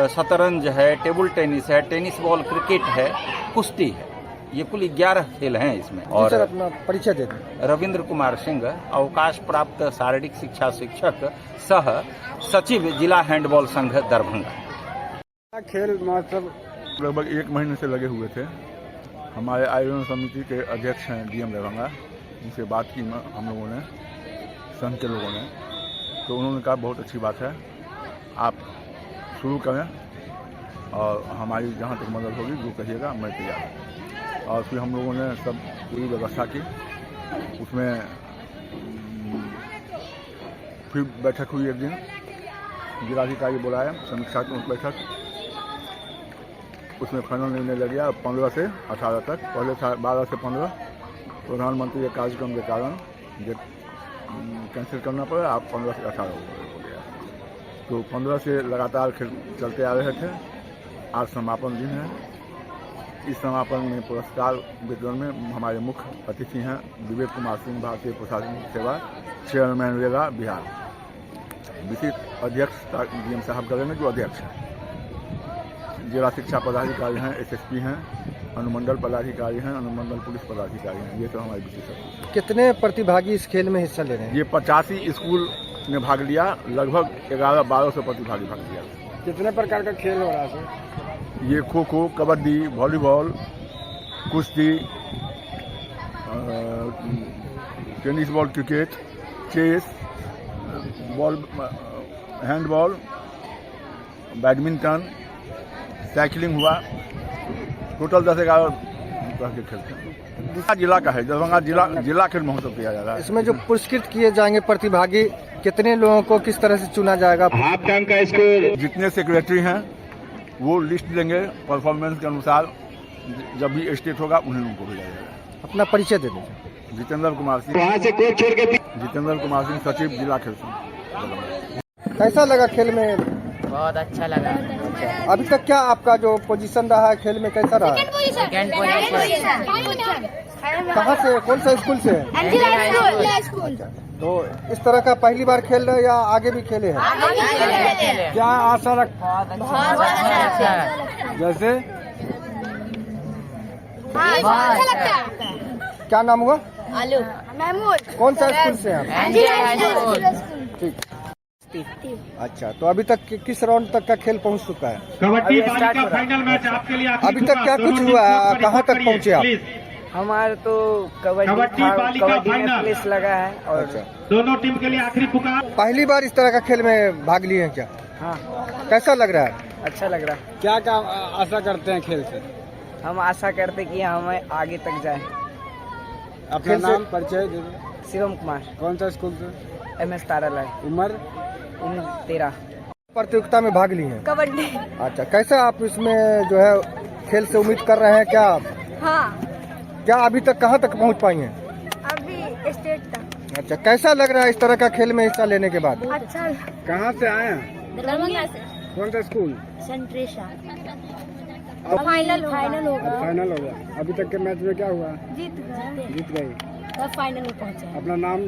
शतरंज है, टेबल टेनिस है, टेनिस बॉल, क्रिकेट है, कुश्ती है। ये कुल 11 खेल हैं इसमें। और सर अपना परिचय दे दें। रविंद्र कुमार सिंह, अवकाश प्राप्त शारीरिक शिक्षा शिक्षक सह सचिव जिला हैंडबॉल संघ दरभंगा। खेल महोत्सव लगभग 1 महीने से लगे हुए थे। हमारे आयोजन समिति के अध्यक्ष हैं डीएम दरभंगा, उनसे बात की हम लोगों ने, संघ के लोगों ने, तो उन्होंने कहा बहुत अच्छी बात है, आप शुरू करें और हमारी जहाँ तक मदद होगी जो कहिएगा मैं तैयार हूँ। और फिर हम लोगों ने सब पूरी व्यवस्था की। उसमें फिर बैठक हुई एक दिन, जिलाधिकारी बुलाया, समीक्षात्मक बैठक। उसमें फाइनल निर्णय लग गया 15 से 18 तक। पहले था 12 से 15, प्रधानमंत्री के कार्यक्रम के कारण जो कैंसिल करना पड़ा, आप 15 से 18 हो गया। तो 15 से लगातार खेल चलते आ रहे थे आज समापन दिन है। इस समापन में पुरस्कार वितरण में हमारे मुख्य अतिथि हैं विवेक कुमार सिंह, भारतीय प्रशासनिक सेवा चेयरमैन रेगा बिहार। विशिष्ट अध्यक्ष डीएम साहब करेंगे, जो अध्यक्ष हैं। जिला शिक्षा पदाधिकारी हैं, एसएसपी हैं, अनुमंडल पदाधिकारी हैं, अनुमंडल पुलिस पदाधिकारी हैं। ये सब हमारे विशेष अतिथि। कितने प्रतिभागी इस खेल में हिस्सा ले रहे हैं? ये 85 स्कूल ने भाग लिया, लगभग 1100-1200 प्रतिभागी भाग लिया। कितने प्रकार का खेल हो रहा है? ये खो खो, कबड्डी, वॉलीबॉल, कुश्ती, tennis ball, cricket, chess, ball, handball, badminton, cycling हुआ। टोटल 10-11 तरह के खेल हैं। जिला का है, दरभंगा जिला खेल महोत्सव किया जा रहा है। इसमें जो पुरस्कृत किए जाएंगे प्रतिभागी, कितने लोगों को किस तरह से चुना जाएगा? जितने सेक्रेटरी हैं वो लिस्ट देंगे परफॉर्मेंस के अनुसार। जब भी स्टेट होगा उन्हें उनको भेजा जाएगा। अपना परिचय दे दीजिए। जितेंद्र कुमार सिंह, जितेंद्र कुमार सिंह, सचिव जिला खेल संघ। कैसा लगा खेल में? बहुत अच्छा लगा। अभी तक क्या आपका जो पोजीशन रहा है खेल में, कैसा रहा? Second position. कहाँ से, कौन सा स्कूल से? तो इस तरह का पहली बार खेल रहे हैं या आगे भी खेले हैं? क्या आशा रख? जैसे क्या नाम हुआ? आलू महमूद। कौन सा स्कूल से हैं आप? ठीक। अच्छा, तो अभी तक किस राउंड तक का खेल पहुंच चुका है? कबड्डी बालिका फाइनल मैच आपके लिए। अभी तक क्या कुछ हुआ? कहाँ तक पहुँचे आप? हमारे तो कबड्डी में पुलिस लगा है। और दोनों टीम के लिए आखिरी पुकार। पहली बार इस तरह का खेल में भाग लिए हैं क्या? हाँ। कैसा लग रहा है? अच्छा लग रहा है। क्या आशा करते हैं खेल से? हम आशा करते कि हम आगे तक जाए। अपना नाम परिचय? शिवम कुमार। कौन सा स्कूल से? MS तारालाल। उम्र? 13। प्रतियोगिता में भाग लिए हैं? कबड्डी। अच्छा, कैसा आप इसमें जो है खेल से उम्मीद कर रहे हैं क्या? हाँ। क्या अभी तक कहाँ तक पहुँच पाई हैं? अभी स्टेट तक। अच्छा, कैसा लग रहा है इस तरह का खेल में हिस्सा लेने के बाद? अच्छा। कहाँ से आए हैं? दरभंगा से। कौन सा स्कूल? सेंट्रेसा। फाइनल होगा। फाइनल हो गया। अभी तक के मैच में क्या हुआ? जीत गई। तब फाइनल में पहुंचे। अपना नाम?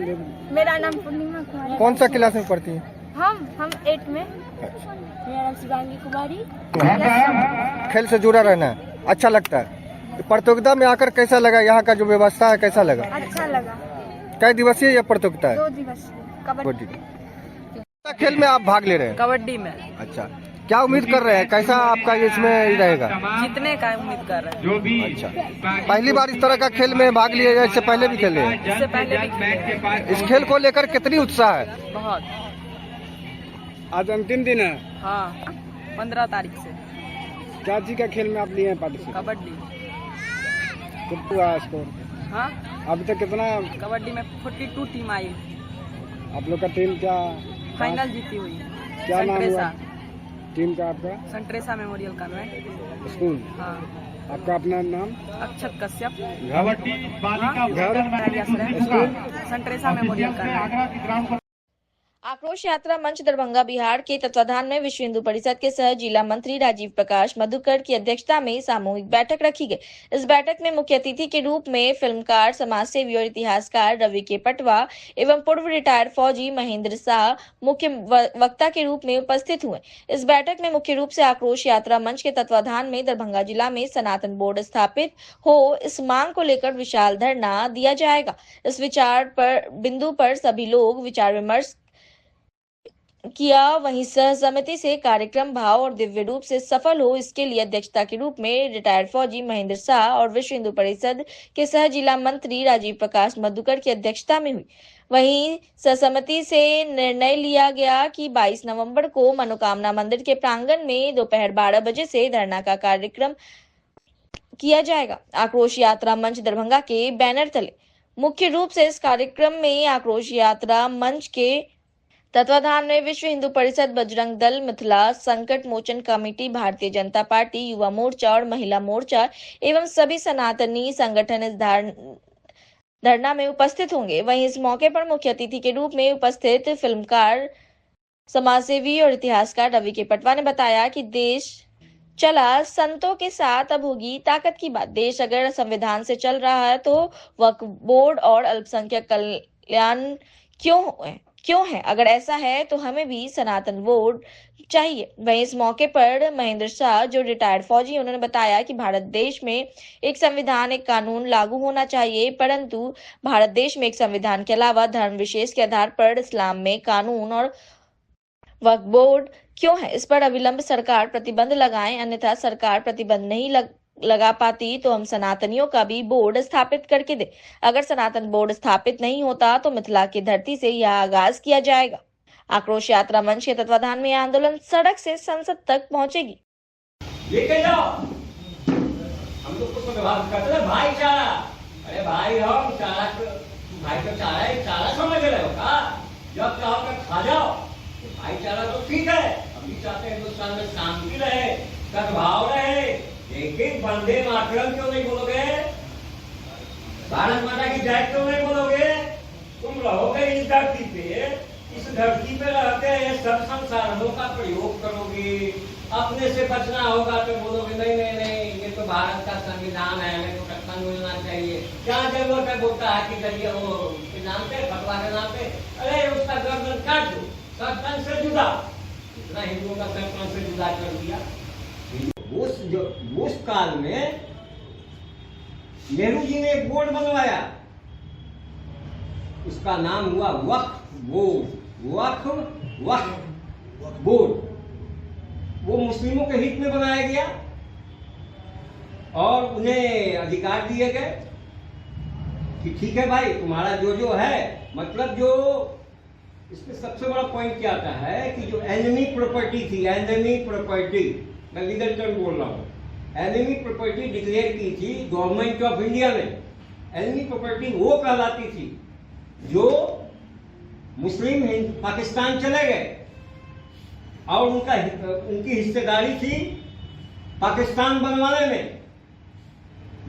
मेरा नाम पूर्णिमा कुमारी। कौन सा क्लास में पढ़ती हैं? हम 8 में। मेरा नाम शिवांगी कुमारी। खेल से जुड़ा रहना है, अच्छा लगता है। प्रतियोगिता में आकर कैसा लगा? यहाँ का जो व्यवस्था है कैसा लगा? अच्छा लगा। कई दिवसीय यह प्रतियोगिता है? 2 दिवसीय कबड्डी। खेल में आप भाग ले रहे हैं? कबड्डी में। अच्छा, क्या उम्मीद कर रहे हैं? कैसा आपका इसमें रहेगा? जीतने का उम्मीद कर रहे हैं। अच्छा, पहली बार इस तरह का खेल में भाग लिए या इससे पहले भी खेले हैं? इससे पहले भी खेले। इस खेल को लेकर कितनी उत्साह है? बहुत। आज अंतिम दिन है। हाँ, 15 तारीख से। क्या चीज का खेल में आप लिए हैं पार्टिसिपेट? कबड्डी। कितना स्कोर? हाँ, अभी तक कितना? कबड्डी में 42 टीम आई। आप लोग का टीम क्या फाइनल जीती हुई। क्या नाम हुआ टीम का आपका? सेंट्रेसा मेमोरियल कॉन्वेंट स्कूल। हाँ। आपका अपना नाम? अक्षत कश्यप। कबड्डी बालिका स्कूल सेंट्रेसा मेमोरियल कॉन्वेंट। आक्रोश यात्रा मंच दरभंगा बिहार के तत्वाधान में विश्व हिंदू परिषद के सह जिला मंत्री राजीव प्रकाश मधुकर की अध्यक्षता में सामूहिक बैठक रखी गई। इस बैठक में मुख्य अतिथि के रूप में फिल्मकार, समाजसेवी और इतिहासकार रवि के पटवा एवं पूर्व रिटायर्ड फौजी महेंद्र शाह मुख्य वक्ता के रूप में उपस्थित हुए। इस बैठक में मुख्य रूप से आक्रोश यात्रा मंच के तत्वाधान में दरभंगा जिला में सनातन बोर्ड स्थापित हो, इस मांग को लेकर विशाल धरना दिया जाएगा। इस विचार पर बिंदु पर सभी लोग विचार विमर्श किया। वहीं सह समिति से कार्यक्रम भाव और दिव्य रूप से सफल हो, इसके लिए अध्यक्षता के रूप में रिटायर्ड फौजी महेंद्र शाह और विश्व हिंदू परिषद के सह जिला मंत्री राजीव प्रकाश मधुकर की अध्यक्षता में हुई। वहीं सह समिति से निर्णय लिया गया कि 22 नवंबर को मनोकामना मंदिर के प्रांगण में दोपहर 12 बजे से धरना का कार्यक्रम किया जाएगा। आक्रोश यात्रा मंच दरभंगा के बैनर तले मुख्य रूप से इस कार्यक्रम में आक्रोश यात्रा मंच के तत्वाधान में विश्व हिंदू परिषद, बजरंग दल, मिथिला संकट मोचन कमेटी, भारतीय जनता पार्टी, युवा मोर्चा और महिला मोर्चा एवं सभी सनातनी संगठन इस धरना में उपस्थित होंगे। वहीं इस मौके पर मुख्य अतिथि के रूप में उपस्थित फिल्मकार, समाजसेवी और इतिहासकार रवि के पटवा ने बताया कि देश चला संतों के साथ, अब होगी ताकत की बात। देश अगर संविधान से चल रहा है तो वक्फ बोर्ड और अल्पसंख्यक कल्याण क्यों है? अगर ऐसा है तो हमें भी सनातन बोर्ड चाहिए। वहीं इस मौके पर महेंद्र शाह, जो रिटायर्ड फौजी, उन्होंने बताया कि भारत देश में एक संविधान, एक कानून लागू होना चाहिए, परंतु भारत देश में एक संविधान के अलावा धर्म विशेष के आधार पर इस्लाम में कानून और वक्फ बोर्ड क्यों है? इस पर अविलंब सरकार प्रतिबंध लगाए, अन्यथा सरकार प्रतिबंध नहीं लगा पाती तो हम सनातनियों का भी बोर्ड स्थापित करके दे। अगर सनातन बोर्ड स्थापित नहीं होता तो मिथिला की धरती से यह आगाज किया जाएगा। आक्रोश यात्रा मंच के तत्वाधान में आंदोलन सड़क से संसद तक पहुंचेगी। लेके जाओ, हम लोग को व्यवहार करते हैं भाईचारा। अरे भाई हम चारा, भाई का चारा समझ रहे हो का? जब चाहो तब खा जाओ। भाईचारा तो ठीक है, अभी चाहते हैं हिंदुस्तान में शांति रहे, सद्भाव रहे, लेकिन वंदे मातरम क्यों नहीं बोलोगे? भारत माता की जय क्यों नहीं बोलोगे? तुम रहोगे इस धरती पे, इस धरती पे रहते हैं, सब संसाधनों का प्रयोग करोगे, अपने से बचना होगा तो बोलोगे नहीं नहीं नहीं, ये तो भारत का संविधान है, हमें तो टक्कर मिलना चाहिए। क्या जरूरत है बोलता है कि जरिए वो के नाम पे, फतवा के नाम पे? अरे उसका गर्दन काट दो, सत्संग से जुदा। इतना हिंदुओं का सत्संग से जुदा कर दिया। उस काल में नेहरू जी ने एक बोर्ड बनवाया, उसका नाम हुआ वक्फ बोर्ड। वो मुस्लिमों के हित में बनाया गया और उन्हें अधिकार दिए गए कि ठीक है भाई, तुम्हारा जो है, मतलब जो इसमें सबसे बड़ा पॉइंट क्या आता है कि जो एनिमी प्रॉपर्टी थी, एनिमी प्रॉपर्टी, मैं लीगल टर्म बोल रहा हूँ, एनिमी प्रॉपर्टी डिक्लेयर की थी गवर्नमेंट ऑफ इंडिया ने। एनिमी प्रॉपर्टी वो कहलाती थी जो मुस्लिम पाकिस्तान चले गए और उनकी हिस्सेदारी थी पाकिस्तान बनवाने में,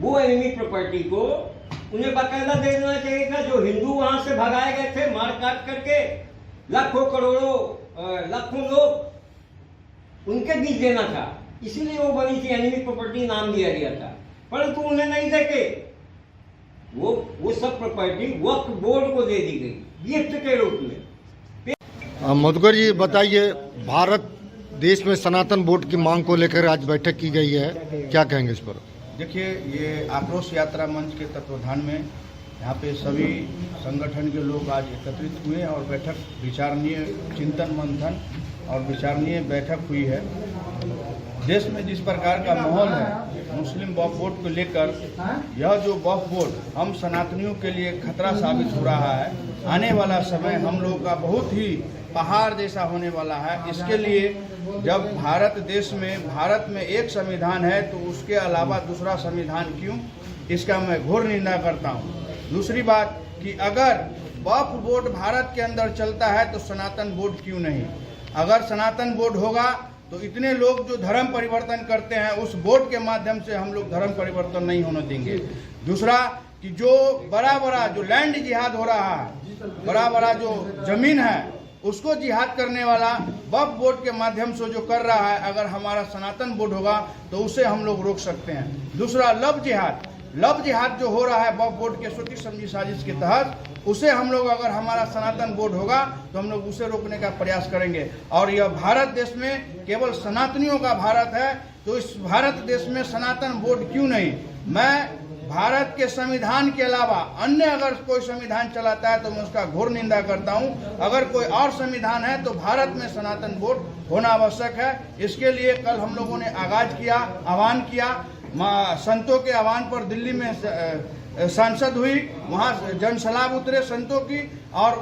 वो एनिमी प्रॉपर्टी को उन्हें बाकायदा दे देना चाहिए था। जो हिंदू वहां से भगाए गए थे मार काट करके, लाखों करोड़ों लाखों लोग, उनके बीच देना था, इसीलिए वो बनी थी, एनिमी प्रॉपर्टी नाम दिया गया था। परंतु उन्हें नहीं देके वो सब प्रॉपर्टी वक्फ बोर्ड को दे दी गई गिफ्ट के रूप में। मधुकर जी बताइए, भारत देश में सनातन बोर्ड की मांग को लेकर आज बैठक की गई है, क्या कहेंगे इस पर? देखिए, ये आक्रोश यात्रा मंच के तत्वाधान में यहाँ पे सभी संगठन के लोग आज एकत्रित हुए और बैठक विचारणीय चिंतन मंथन और विचारणीय बैठक हुई है। देश में जिस प्रकार का माहौल है मुस्लिम वक्फ बोर्ड को लेकर, यह जो वक्फ बोर्ड हम सनातनियों के लिए खतरा साबित हो रहा है। आने वाला समय हम लोगों का बहुत ही पहाड़ जैसा होने वाला है। इसके लिए जब भारत में एक संविधान है तो उसके अलावा दूसरा संविधान क्यों, इसका मैं घोर निंदा करता हूँ। दूसरी बात कि अगर वक्फ बोर्ड भारत के अंदर चलता है तो सनातन बोर्ड क्यों नहीं? अगर सनातन बोर्ड होगा तो इतने लोग जो धर्म परिवर्तन करते हैं उस बोर्ड के माध्यम से हम लोग धर्म परिवर्तन नहीं होने देंगे। दूसरा कि जो बड़ा जो लैंड जिहाद हो रहा है, बड़ा जो जमीन है उसको जिहाद करने वाला वक्फ बोर्ड के माध्यम से जो कर रहा है, अगर हमारा सनातन बोर्ड होगा तो उसे हम लोग रोक सकते हैं। दूसरा लव जिहाद जो हो रहा है वक्फ बोर्ड के सोची समझी साजिश के तहत, उसे हम लोग, अगर हमारा सनातन बोर्ड होगा तो हम लोग उसे रोकने का प्रयास करेंगे। और यह भारत देश में केवल सनातनियों का भारत है, तो इस भारत देश में सनातन बोर्ड क्यों नहीं? मैं भारत के संविधान के अलावा अन्य अगर कोई संविधान चलाता है तो मैं उसका घोर निंदा करता हूं। अगर कोई और संविधान है तो भारत में सनातन बोर्ड होना आवश्यक है। इसके लिए कल हम लोगों ने आह्वान किया, संतों के आह्वान पर दिल्ली में सांसद हुई, वहाँ जनसलाब उतरे संतों की, और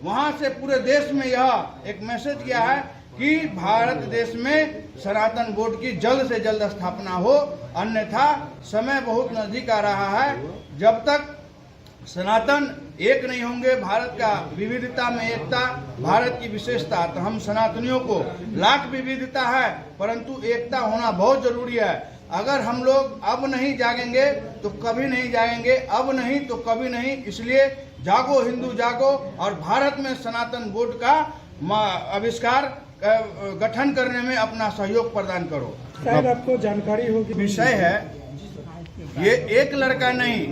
वहाँ से पूरे देश में यह एक मैसेज किया है कि भारत देश में सनातन बोर्ड की जल्द से जल्द स्थापना हो, अन्यथा समय बहुत नजदीक आ रहा है। जब तक सनातन एक नहीं होंगे, भारत का विविधता में एकता, भारत की विशेषता, तो हम सनातनियों को लाख विविधता है परंतु एकता होना बहुत जरूरी है। अगर हम लोग अब नहीं जागेंगे तो कभी नहीं जागेंगे, अब नहीं तो कभी नहीं। इसलिए जागो हिंदू जागो और भारत में सनातन बोर्ड का आविष्कार गठन करने में अपना सहयोग प्रदान करो। शायद आपको जानकारी होगी। विषय है ये एक लड़का नहीं,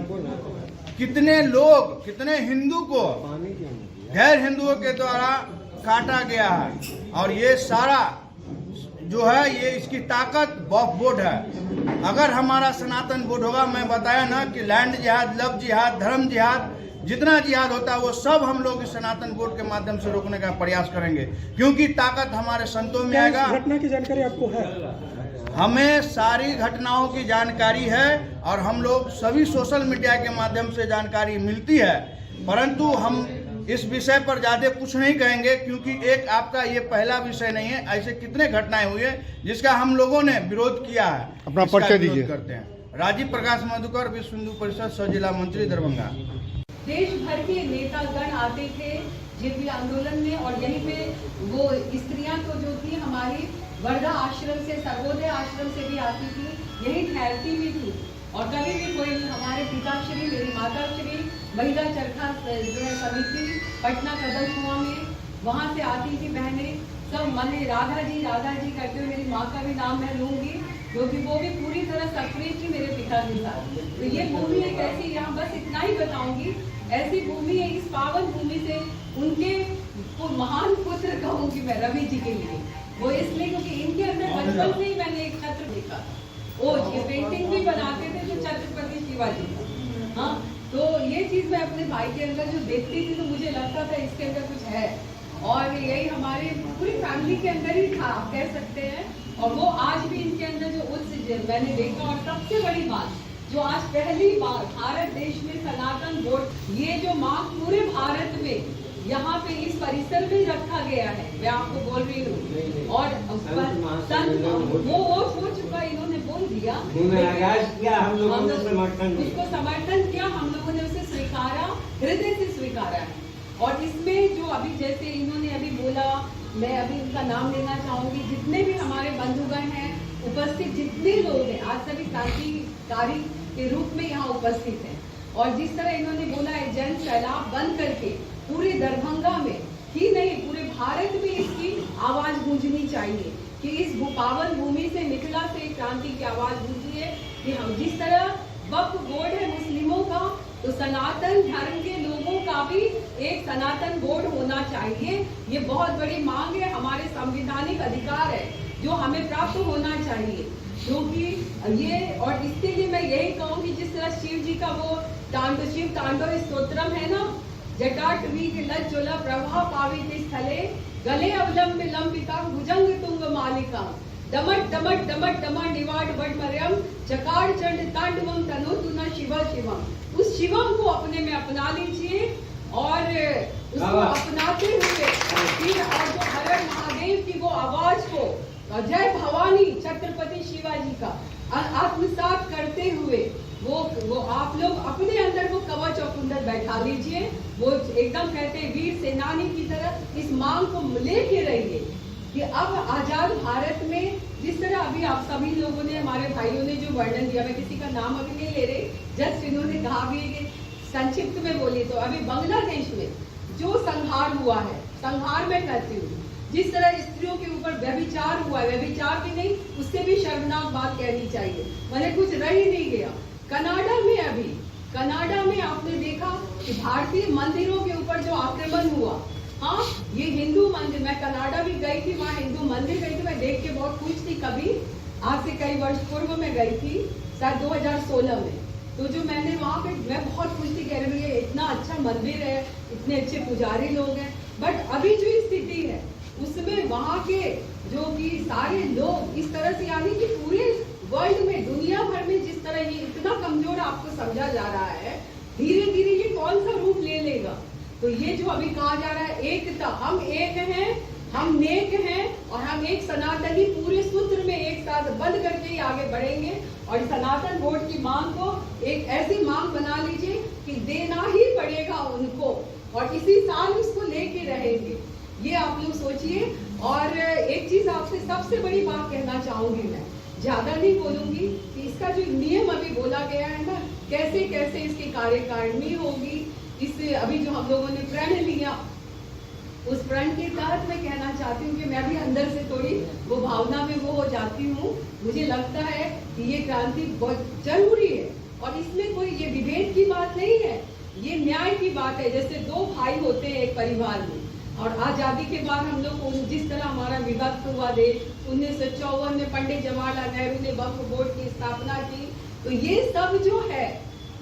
कितने लोग, कितने हिंदू को गैर हिंदुओं के द्वारा काटा गया है। और ये सारा जो है ये इसकी ताकत वक्फ बोर्ड है। अगर हमारा सनातन बोर्ड होगा, मैं बताया ना कि लैंड जिहाद, लव जिहाद, धर्म जिहाद, जितना जिहाद होता है वो सब हम लोग इस सनातन बोर्ड के माध्यम से रोकने का प्रयास करेंगे, क्योंकि ताकत हमारे संतों में आएगा। घटना की जानकारी आपको है? हमें सारी घटनाओं की जानकारी है और हम लोग सभी सोशल मीडिया के माध्यम से जानकारी मिलती है, परंतु हम इस विषय पर ज्यादा कुछ नहीं कहेंगे, क्योंकि एक आपका ये पहला विषय नहीं है। ऐसे कितने घटनाएं हुई है जिसका हम लोगों ने विरोध किया है। अपना परिचय दीजिए। करते हैं। राजीव प्रकाश मधुकर, विश्व हिंदू परिषद सह जिला मंत्री दरभंगा। देश भर के नेतागण आते थे जेपी आंदोलन में, और यहीं पे वो स्त्रियां तो जो थी हमारी वर्धा आश्रम से, सर्वोदय आश्रम से भी आती थी, यही ठहरती भी थी। और कभी भी कोई हमारे पिताश्री, मेरी माताश्री, महिला चरखा जो है समिति पटना कदम कुआं में, वहाँ से आती थी बहनें सब। मन राधा जी करते हुए मेरी माँ का भी नाम मैं लूँगी, क्योंकि वो भी पूरी तरह सक्रिय थी मेरे पिता के साथ। तो ये भूमि एक ऐसी, यहाँ बस इतना ही बताऊंगी, ऐसी भूमि है, इस पावन भूमि से उनके महान पुत्र कहूँगी मैं रवि जी के लिए। वो इसलिए क्योंकि इनके अंदर बचपन से ही मैंने एक छत्र देखा। ओ ये पेंटिंग भी बनाते थे तो छत्रपति शिवाजी का। हाँ, तो ये चीज मैं अपने भाई के अंदर जो देखती थी तो मुझे लगता था इसके अंदर कुछ है, और यही हमारे पूरी फैमिली के अंदर ही था, आप कह सकते हैं। और वो आज भी इनके अंदर जो उच्च मैंने देखा। और सबसे बड़ी बात जो आज पहली बार भारत देश में सनातन बोर्ड, ये जो मांग पूरे भारत में यहाँ पे इस परिसर में रखा गया है, मैं आपको बोल रही हूँ। और वो हो चुका, इन्होंने बोल दिया, हम लोगों ने उसको समर्थन किया, हम लोगों ने उसे स्वीकारा, हृदय से स्वीकारा है। और इसमें जो अभी जैसे इन्होंने अभी बोला, मैं अभी उनका नाम लेना चाहूंगी, जितने भी हमारे बंधुगण हैं उपस्थित, जितने लोग हैं आज सभी क्रांतिकारी के रूप में यहाँ उपस्थित हैं। और जिस तरह इन्होंने बोला है जन सैलाब बंद करके पूरे दरभंगा में ही नहीं पूरे भारत में इसकी आवाज गूंजनी चाहिए कि इस पावन भूमि से, मिथिला से क्रांति की आवाज गूंजी है। कि हम जिस तरह वक्फ बोर्ड है मुस्लिमों का, तो सनातन धर्म के लोगों का भी एक सनातन बोर्ड होना चाहिए। ये बहुत बड़ी मांग है, हमारे संवैधानिक अधिकार है जो हमें प्राप्त होना चाहिए। क्योंकि ये, और इसके लिए मैं यही कहूँगी, जिस तरह शिव जी का वो शिव तांडव स्तोत्रम है ना, जटाटवी के लज्जोला प्रभा पावित स्थले गले अवलंब लंबिता भुजंग तुंग मालिका डमट डमट डमट डमट निवाट बट मरियम चकार चंड तांडवम तनोतुना शिवा शिवम। उस शिवम को अपने में अपना लीजिए और उसको अपनाते हुए फिर और जो हर महादेव की वो आवाज को, जय भवानी छत्रपति शिवाजी का आत्मसात करते हुए वो आप लोग अपने अंदर वो कवच और कुंडल बैठा लीजिए। वो एकदम कहते हैं वीर सेनानी की तरह इस मांग को लेके रहिए कि अब आजाद भारत में जिस तरह अभी आप सभी लोगों ने, हमारे भाइयों ने जो वर्णन दिया, मैं किसी का नाम अभी नहीं ले रही, जस्ट इन्होंने कहा भी कि संक्षिप्त में बोली, तो अभी बांग्लादेश में जो संहार हुआ है, संहार में कहती हूँ, जिस तरह स्त्रियों के ऊपर व्यभिचार हुआ है, व्यभिचार भी नहीं, उससे भी शर्मनाक बात कहनी चाहिए, मैंने कुछ रह ही नहीं गया। कनाडा में आपने देखा कि भारतीय मंदिरों के ऊपर जो आक्रमण हुआ, हाँ ये हिंदू मंदिर, मैं कनाडा भी गई थी, वहाँ हिंदू मंदिर गई थी, मैं देख के बहुत खुश थी। कभी आज से कई वर्ष पूर्व में गई थी, शायद 2016 में, तो जो मैंने वहाँ पे, मैं बहुत खुश थी, कह रही है इतना अच्छा मंदिर है, इतने अच्छे पुजारी लोग हैं। बट अभी जो स्थिति है उसमें वहाँ के जो कि सारे लोग इस तरह से, यानी कि पूरे वर्ल्ड में, दुनिया भर में जिस तरह ये इतना कमजोर आपको समझा जा रहा है, धीरे धीरे ये कौन सा रूप ले लेगा। तो ये जो अभी कहा जा रहा है एकता, हम एक हैं, हम नेक हैं और हम एक सनातनी पूरे सूत्र में एक साथ बंद करके ही आगे बढ़ेंगे। और सनातन बोर्ड की मांग को एक ऐसी मांग बना लीजिए कि देना ही पड़ेगा उनको, और इसी साल इसको लेके रहेंगे, ये आप लोग सोचिए। और एक चीज आपसे सबसे बड़ी बात कहना चाहूंगी, मैं ज्यादा नहीं बोलूंगी, कि इसका जो नियम अभी बोला गया है ना, कैसे कैसे इसकी कार्यकारिणी होगी, इस अभी जो हम लोगों ने प्रण लिया उस प्रण के तहत मैं कहना चाहती हूँ कि मैं भी अंदर से थोड़ी वो भावना में वो हो जाती हूँ। मुझे लगता है कि ये क्रांति बहुत जरूरी है और इसमें कोई ये विभेद की बात नहीं है, ये न्याय की बात है। जैसे दो भाई होते हैं एक परिवार में, और आजादी के बाद हम लोग जिस तरह हमारा विभक्त हुआ देश, 1954 में पंडित जवाहरलाल नेहरू ने वक्फ बोर्ड की स्थापना की, तो ये सब जो है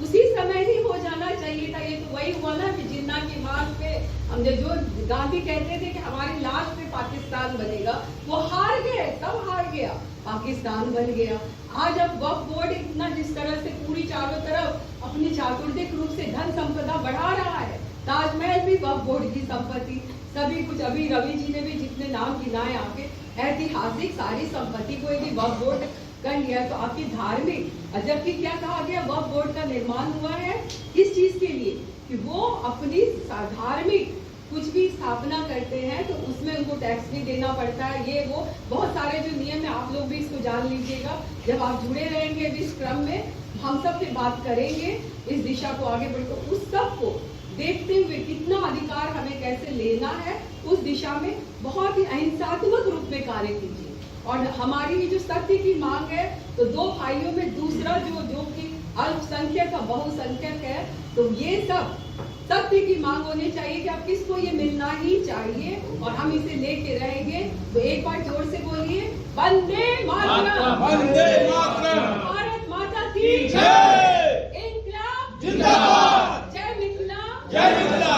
उसी समय ही हो जाना चाहिए था। ये तो वही हुआ ना कि जिन्ना की मार्च पे हम जो गांधी कहते थे कि हमारी लाश पे पाकिस्तान बनेगा, वो हार गए, सब हार गया, पाकिस्तान बन गया। आज अब वक्फ बोर्ड इतना जिस तरह से पूरी चारों तरफ अपनी चातुर्दिक रूप से धन संपदा बढ़ा रहा है, ताजमहल भी वक्फ बोर्ड की संपत्ति, सभी कुछ, अभी रवि जी ने भी जितने नाम गिनाए आपके, ऐतिहासिक सारी संपत्ति को यदि वक्फ बोर्ड कर लिया तो आपकी धार्मिक, जबकि क्या कहा गया, वक्फ बोर्ड का निर्माण हुआ है किस चीज के लिए, कि वो अपनी धार्मिक कुछ भी स्थापना करते हैं तो उसमें उनको टैक्स भी देना पड़ता है। ये वो बहुत सारे जो नियम है, आप लोग भी इसको जान लीजिएगा। जब आप जुड़े रहेंगे इस क्रम में, हम सब फिर बात करेंगे इस दिशा को आगे बढ़कर, उस सब को देखते हुए कितना अधिकार हमें कैसे लेना है, उस दिशा में बहुत ही अहिंसात्मक रूप में कार्य कीजिए। और हमारी जो सत्य की मांग है, तो दो भाइयों में दूसरा जो कि अल्पसंख्यक का बहुसंख्यक है, तो ये सब सत्य की मांग होनी चाहिए कि अब किसको ये मिलना ही चाहिए और हम इसे लेके रहेंगे। तो एक बार जोर से बोलिए, वंदे मातरम, वंदे मातरम, भारत माता की जय, इंकलाब जिंदाबाद, जय मिथिला, जय मिथिला।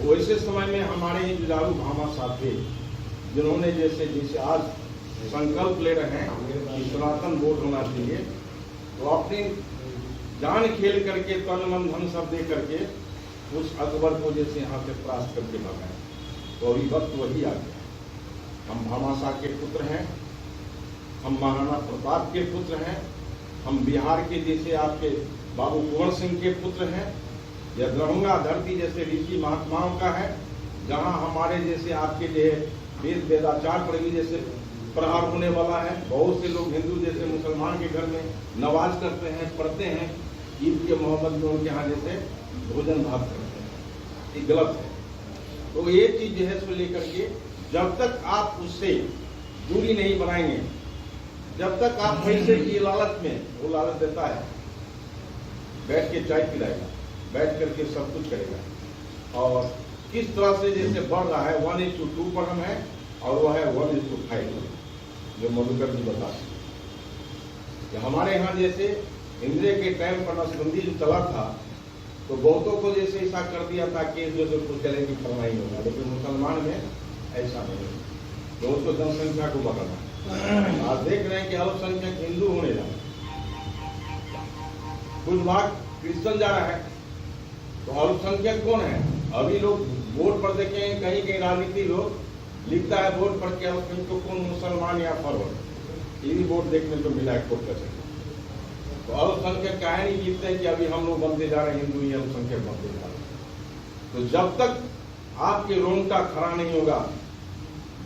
वैसे समय में हमारे ही जुझारू भामा साहब थे, जिन्होंने जैसे आज संकल्प ले रहे हैं कि सनातन बोर्ड होना चाहिए, तो अपनी जान खेल करके, तन मन धन सब दे करके उस अकबर को जैसे यहाँ से परास्त करके भगाए। तो अभी वक्त वही आ गया। हम भामाशाह के पुत्र हैं, हम महाराणा प्रताप के पुत्र हैं, हम बिहार के जैसे आपके बाबू कुंवर सिंह के पुत्र हैं। यह दरभंगा धरती जैसे ऋषि महात्माओं का है, जहाँ हमारे जैसे आपके जो वेद वेदाचार पर भी जैसे प्रहार होने वाला है। बहुत से लोग हिंदू जैसे मुसलमान के घर में नमाज करते हैं, पढ़ते हैं, ईद के मोहम्मद में उनके यहाँ जैसे भोजन भात करते हैं, ये गलत है। तो ये चीज जो है इसको लेकर के जब तक आप उससे दूरी नहीं बनाएंगे, जब तक आप पैसे की लालच में, वो लालच देता है, बैठ के चाय पिलाएगा, बैठ करके सब कुछ करेगा, और किस तरह से जैसे बढ़ रहा है 1:2 पर हम है, और वो है 1:5 जो मधुकर जी बताते हैं। हमारे यहाँ जैसे इंदिरा के टाइम पर नसबंदी जो चला था, तो बहुतों को जैसे ऐसा कर दिया था कि जो कुछ चलेगी फरमाई होगा, लेकिन मुसलमान में ऐसा नहीं, तो उसको जनसंख्या को बढ़ाना। आज देख रहे हैं कि अल्पसंख्यक हिंदू होने लगा, कुछ भाग क्रिश्चियन जा रहा है, तो अल्पसंख्यक कौन है? अभी लोग वोट पर देखेंगे, कहीं कहीं राजनीति लोग लिखता है वोट पर क्या तो कौन मुसलमान या फरवर्ड, ये भी वोट देखने को मिला है कोर्ट कचहरी। तो अल्पसंख्यक काहे नहीं लिखते हैं कि अभी हम लोग बनते जा रहे हैं, हिंदू ही अल्पसंख्यक बनते जा रहे हैं। तो जब तक आपके रोंगटा खड़ा नहीं होगा,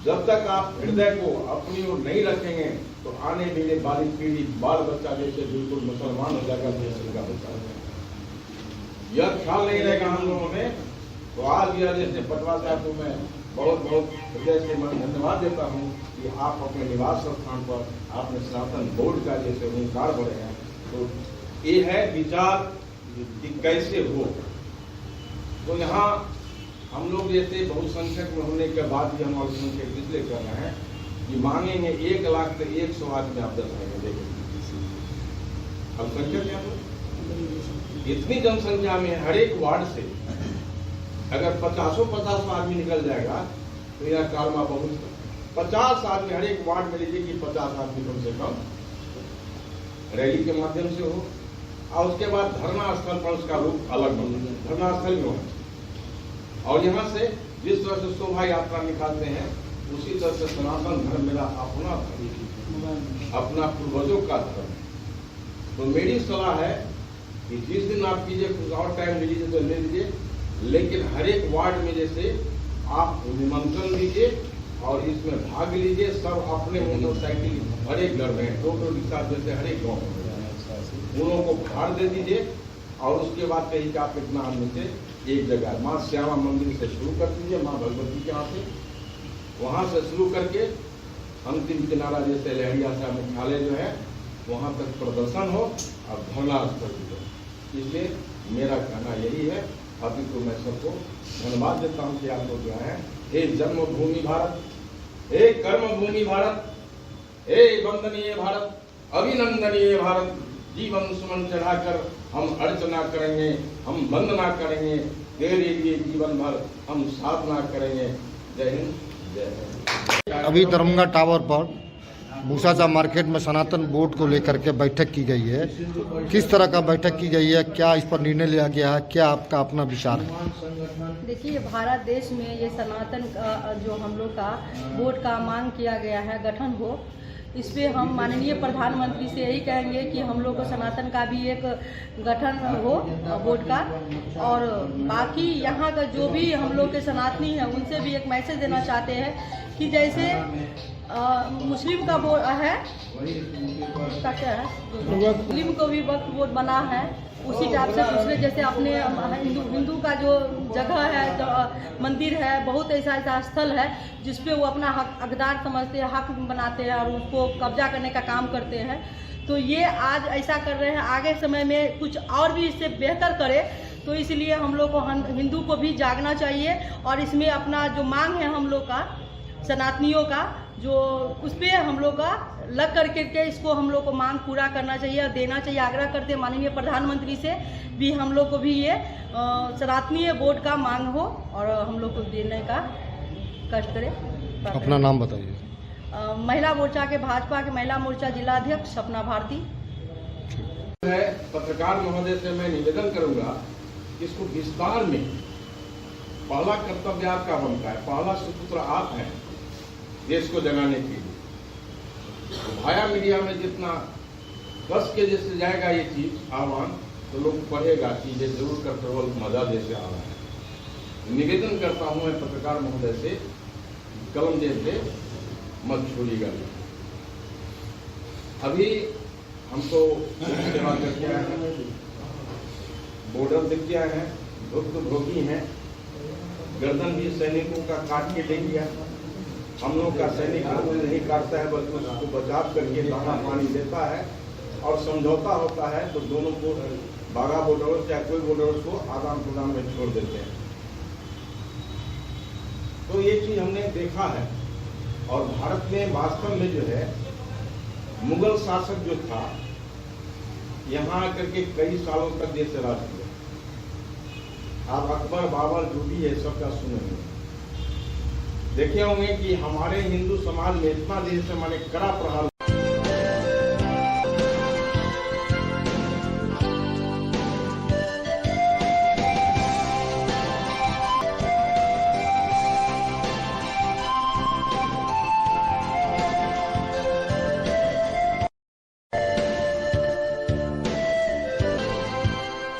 जब तक आप हृदय को अपनी ओर नहीं रखेंगे, तो आने वाली पीढ़ी, बाल बच्चा जैसे बिल्कुल मुसलमान हो जाएगा, जैसे का बच्चा हो जाएगा। यह ख्याल नहीं रहेगा हम लोगों में। तो आज यह जैसे पटवा साहब को मैं बहुत बहुत हृदय से मैं धन्यवाद देता हूँ कि आप अपने निवास स्थान पर आपने सनातन बोर्ड का जैसे हुंकार बढ़े हैं। तो ये है विचार कि कैसे हो। तो यहाँ हम लोग जैसे बहुसंख्यक में होने के बाद भी हम अल्पसंख्यक इसलिए कर रहे हैं कि मांगेंगे 1 लाख से 100 आदमी आप 10 महीने देखेंगे। अल्पसंख्यक इतनी जनसंख्या में हर एक वार्ड से अगर 50 आदमी निकल जाएगा तो यह कारमा बहुत 50 आदमी हर एक वार्ड में लीजिए कि 50 आदमी कम से कम रैली के माध्यम से हो, और उसके बाद धरना स्थल पर उसका रूप अलग बन, धरना स्थल में हो। और यहाँ से जिस तरह से शोभा यात्रा निकालते हैं, उसी तरह से सनातन धर्म मेरा अपना धर्म, अपना पूर्वजों का धर्म। तो मेरी सलाह है कि जिस दिन आप कीजिए, कुछ और टाइम लीजिए तो ले लीजिए, लेकिन हर एक वार्ड में जैसे आप निमंत्रण दीजिए और इसमें भाग लीजिए। सब अपने मोटरसाइकिल हर एक घर में, टोटो रिक्शा जैसे हर एक गाँव में उन लोगों को भाड़ दे दीजिए, और उसके बाद कहीं का आप इतना आदमी से एक जगह माँ श्यामा मंदिर से शुरू कर दीजिए, माँ भगवती के यहाँ से, वहाँ से शुरू करके अंतिम किनारा जैसे लहरिया सा मुख्यालय जो है वहाँ तक प्रदर्शन हो और धरना स्थल भी हो। इसलिए मेरा कहना यही है। अभी तो मैं सबको धन्यवाद देता हूँ कि आप लोग जो है, हे जन्मभूमि भारत, हे कर्मभूमि भारत, हे वंदनीय भारत, अभिनंदनीय भारत, जीवन सुमन चढ़ाकर हम अर्चना करेंगे, हम वंदना करेंगे, तेरे लिए जीवन भर हम साधना करेंगे। जय हिंद, जय हिंद। अभी दरभंगा टावर पर भूसाचा मार्केट में सनातन बोर्ड को लेकर के बैठक की गई है। किस तरह का बैठक की गई है, क्या इस पर निर्णय लिया गया है, क्या आपका अपना विचार है? देखिए, भारत देश में ये सनातन का जो हम लोग का बोर्ड का मांग किया गया है गठन हो, इस पे हम माननीय प्रधानमंत्री से यही कहेंगे कि हम लोग को सनातन का भी एक गठन हो बोर्ड का। और बाकी यहाँ का जो भी हम लोग के सनातनी हैं उनसे भी एक मैसेज देना चाहते हैं कि जैसे मुस्लिम का बोर्ड है, उसका क्या है, मुस्लिम को भी वक्फ बोर्ड बना है, उसी टाइप से दूसरे जैसे अपने हिंदू का जो जगह है, जो मंदिर है, बहुत ऐसा स्थल है जिसपे वो अपना हकदार समझते हैं, हक बनाते हैं और उसको कब्जा करने का काम करते हैं। तो ये आज ऐसा कर रहे हैं, आगे समय में कुछ और भी इससे बेहतर करे, तो इसलिए हम लोग को हिंदू को भी जागना चाहिए और इसमें अपना जो मांग है हम लोग का सनातनियों का, जो उस पर हम लोग का लग करके इसको हम लोग को मांग पूरा करना चाहिए और देना चाहिए। आग्रह करते हैं माननीय प्रधानमंत्री से भी हम लोग को भी ये सनातनीय बोर्ड का मांग हो और हम लोग को देने का कष्ट करें। अपना नाम बताइए। महिला मोर्चा के, भाजपा के महिला मोर्चा जिला अध्यक्ष सपना भारती है। पत्रकार महोदय से मैं निवेदन करूंगा कि इसको विस्तार में, पहला कर्तव्य आपका बनता है, पहला सुपुत्र आप हैं देश को जगाने के लिए। तो भाया मीडिया में जितना कस के जैसे जाएगा ये चीज आह्वान, तो लोग पढ़ेगा कि ये जरूर कर्तव्य मजा जैसे आ रहा है। निवेदन करता हूं मैं पत्रकार महोदय से, कलम जेब पे मत छोड़िएगा। अभी हमको सेवा करके आए हैं, बॉर्डर देख के आए हैं, भुक्तभोगी हैं, गर्दन भी सैनिकों का काट के दे दिया। हम लोग का सैनिक नहीं काटता है बल्कि उसको बचाव करके दाना पानी देता है और समझौता होता है तो दोनों को बागा बॉर्डर या कोई बॉर्डर को आदान प्रदान में छोड़ देते हैं। तो ये चीज हमने देखा है। और भारत में वास्तव में जो है मुगल शासक जो था, यहाँ आकर के कई सालों तक देश राज किया। आप अकबर बाबर जो भी है सबका सुनेंगे, देखे होंगे कि हमारे हिंदू समाज में इतना देर से माने कड़ा प्रहार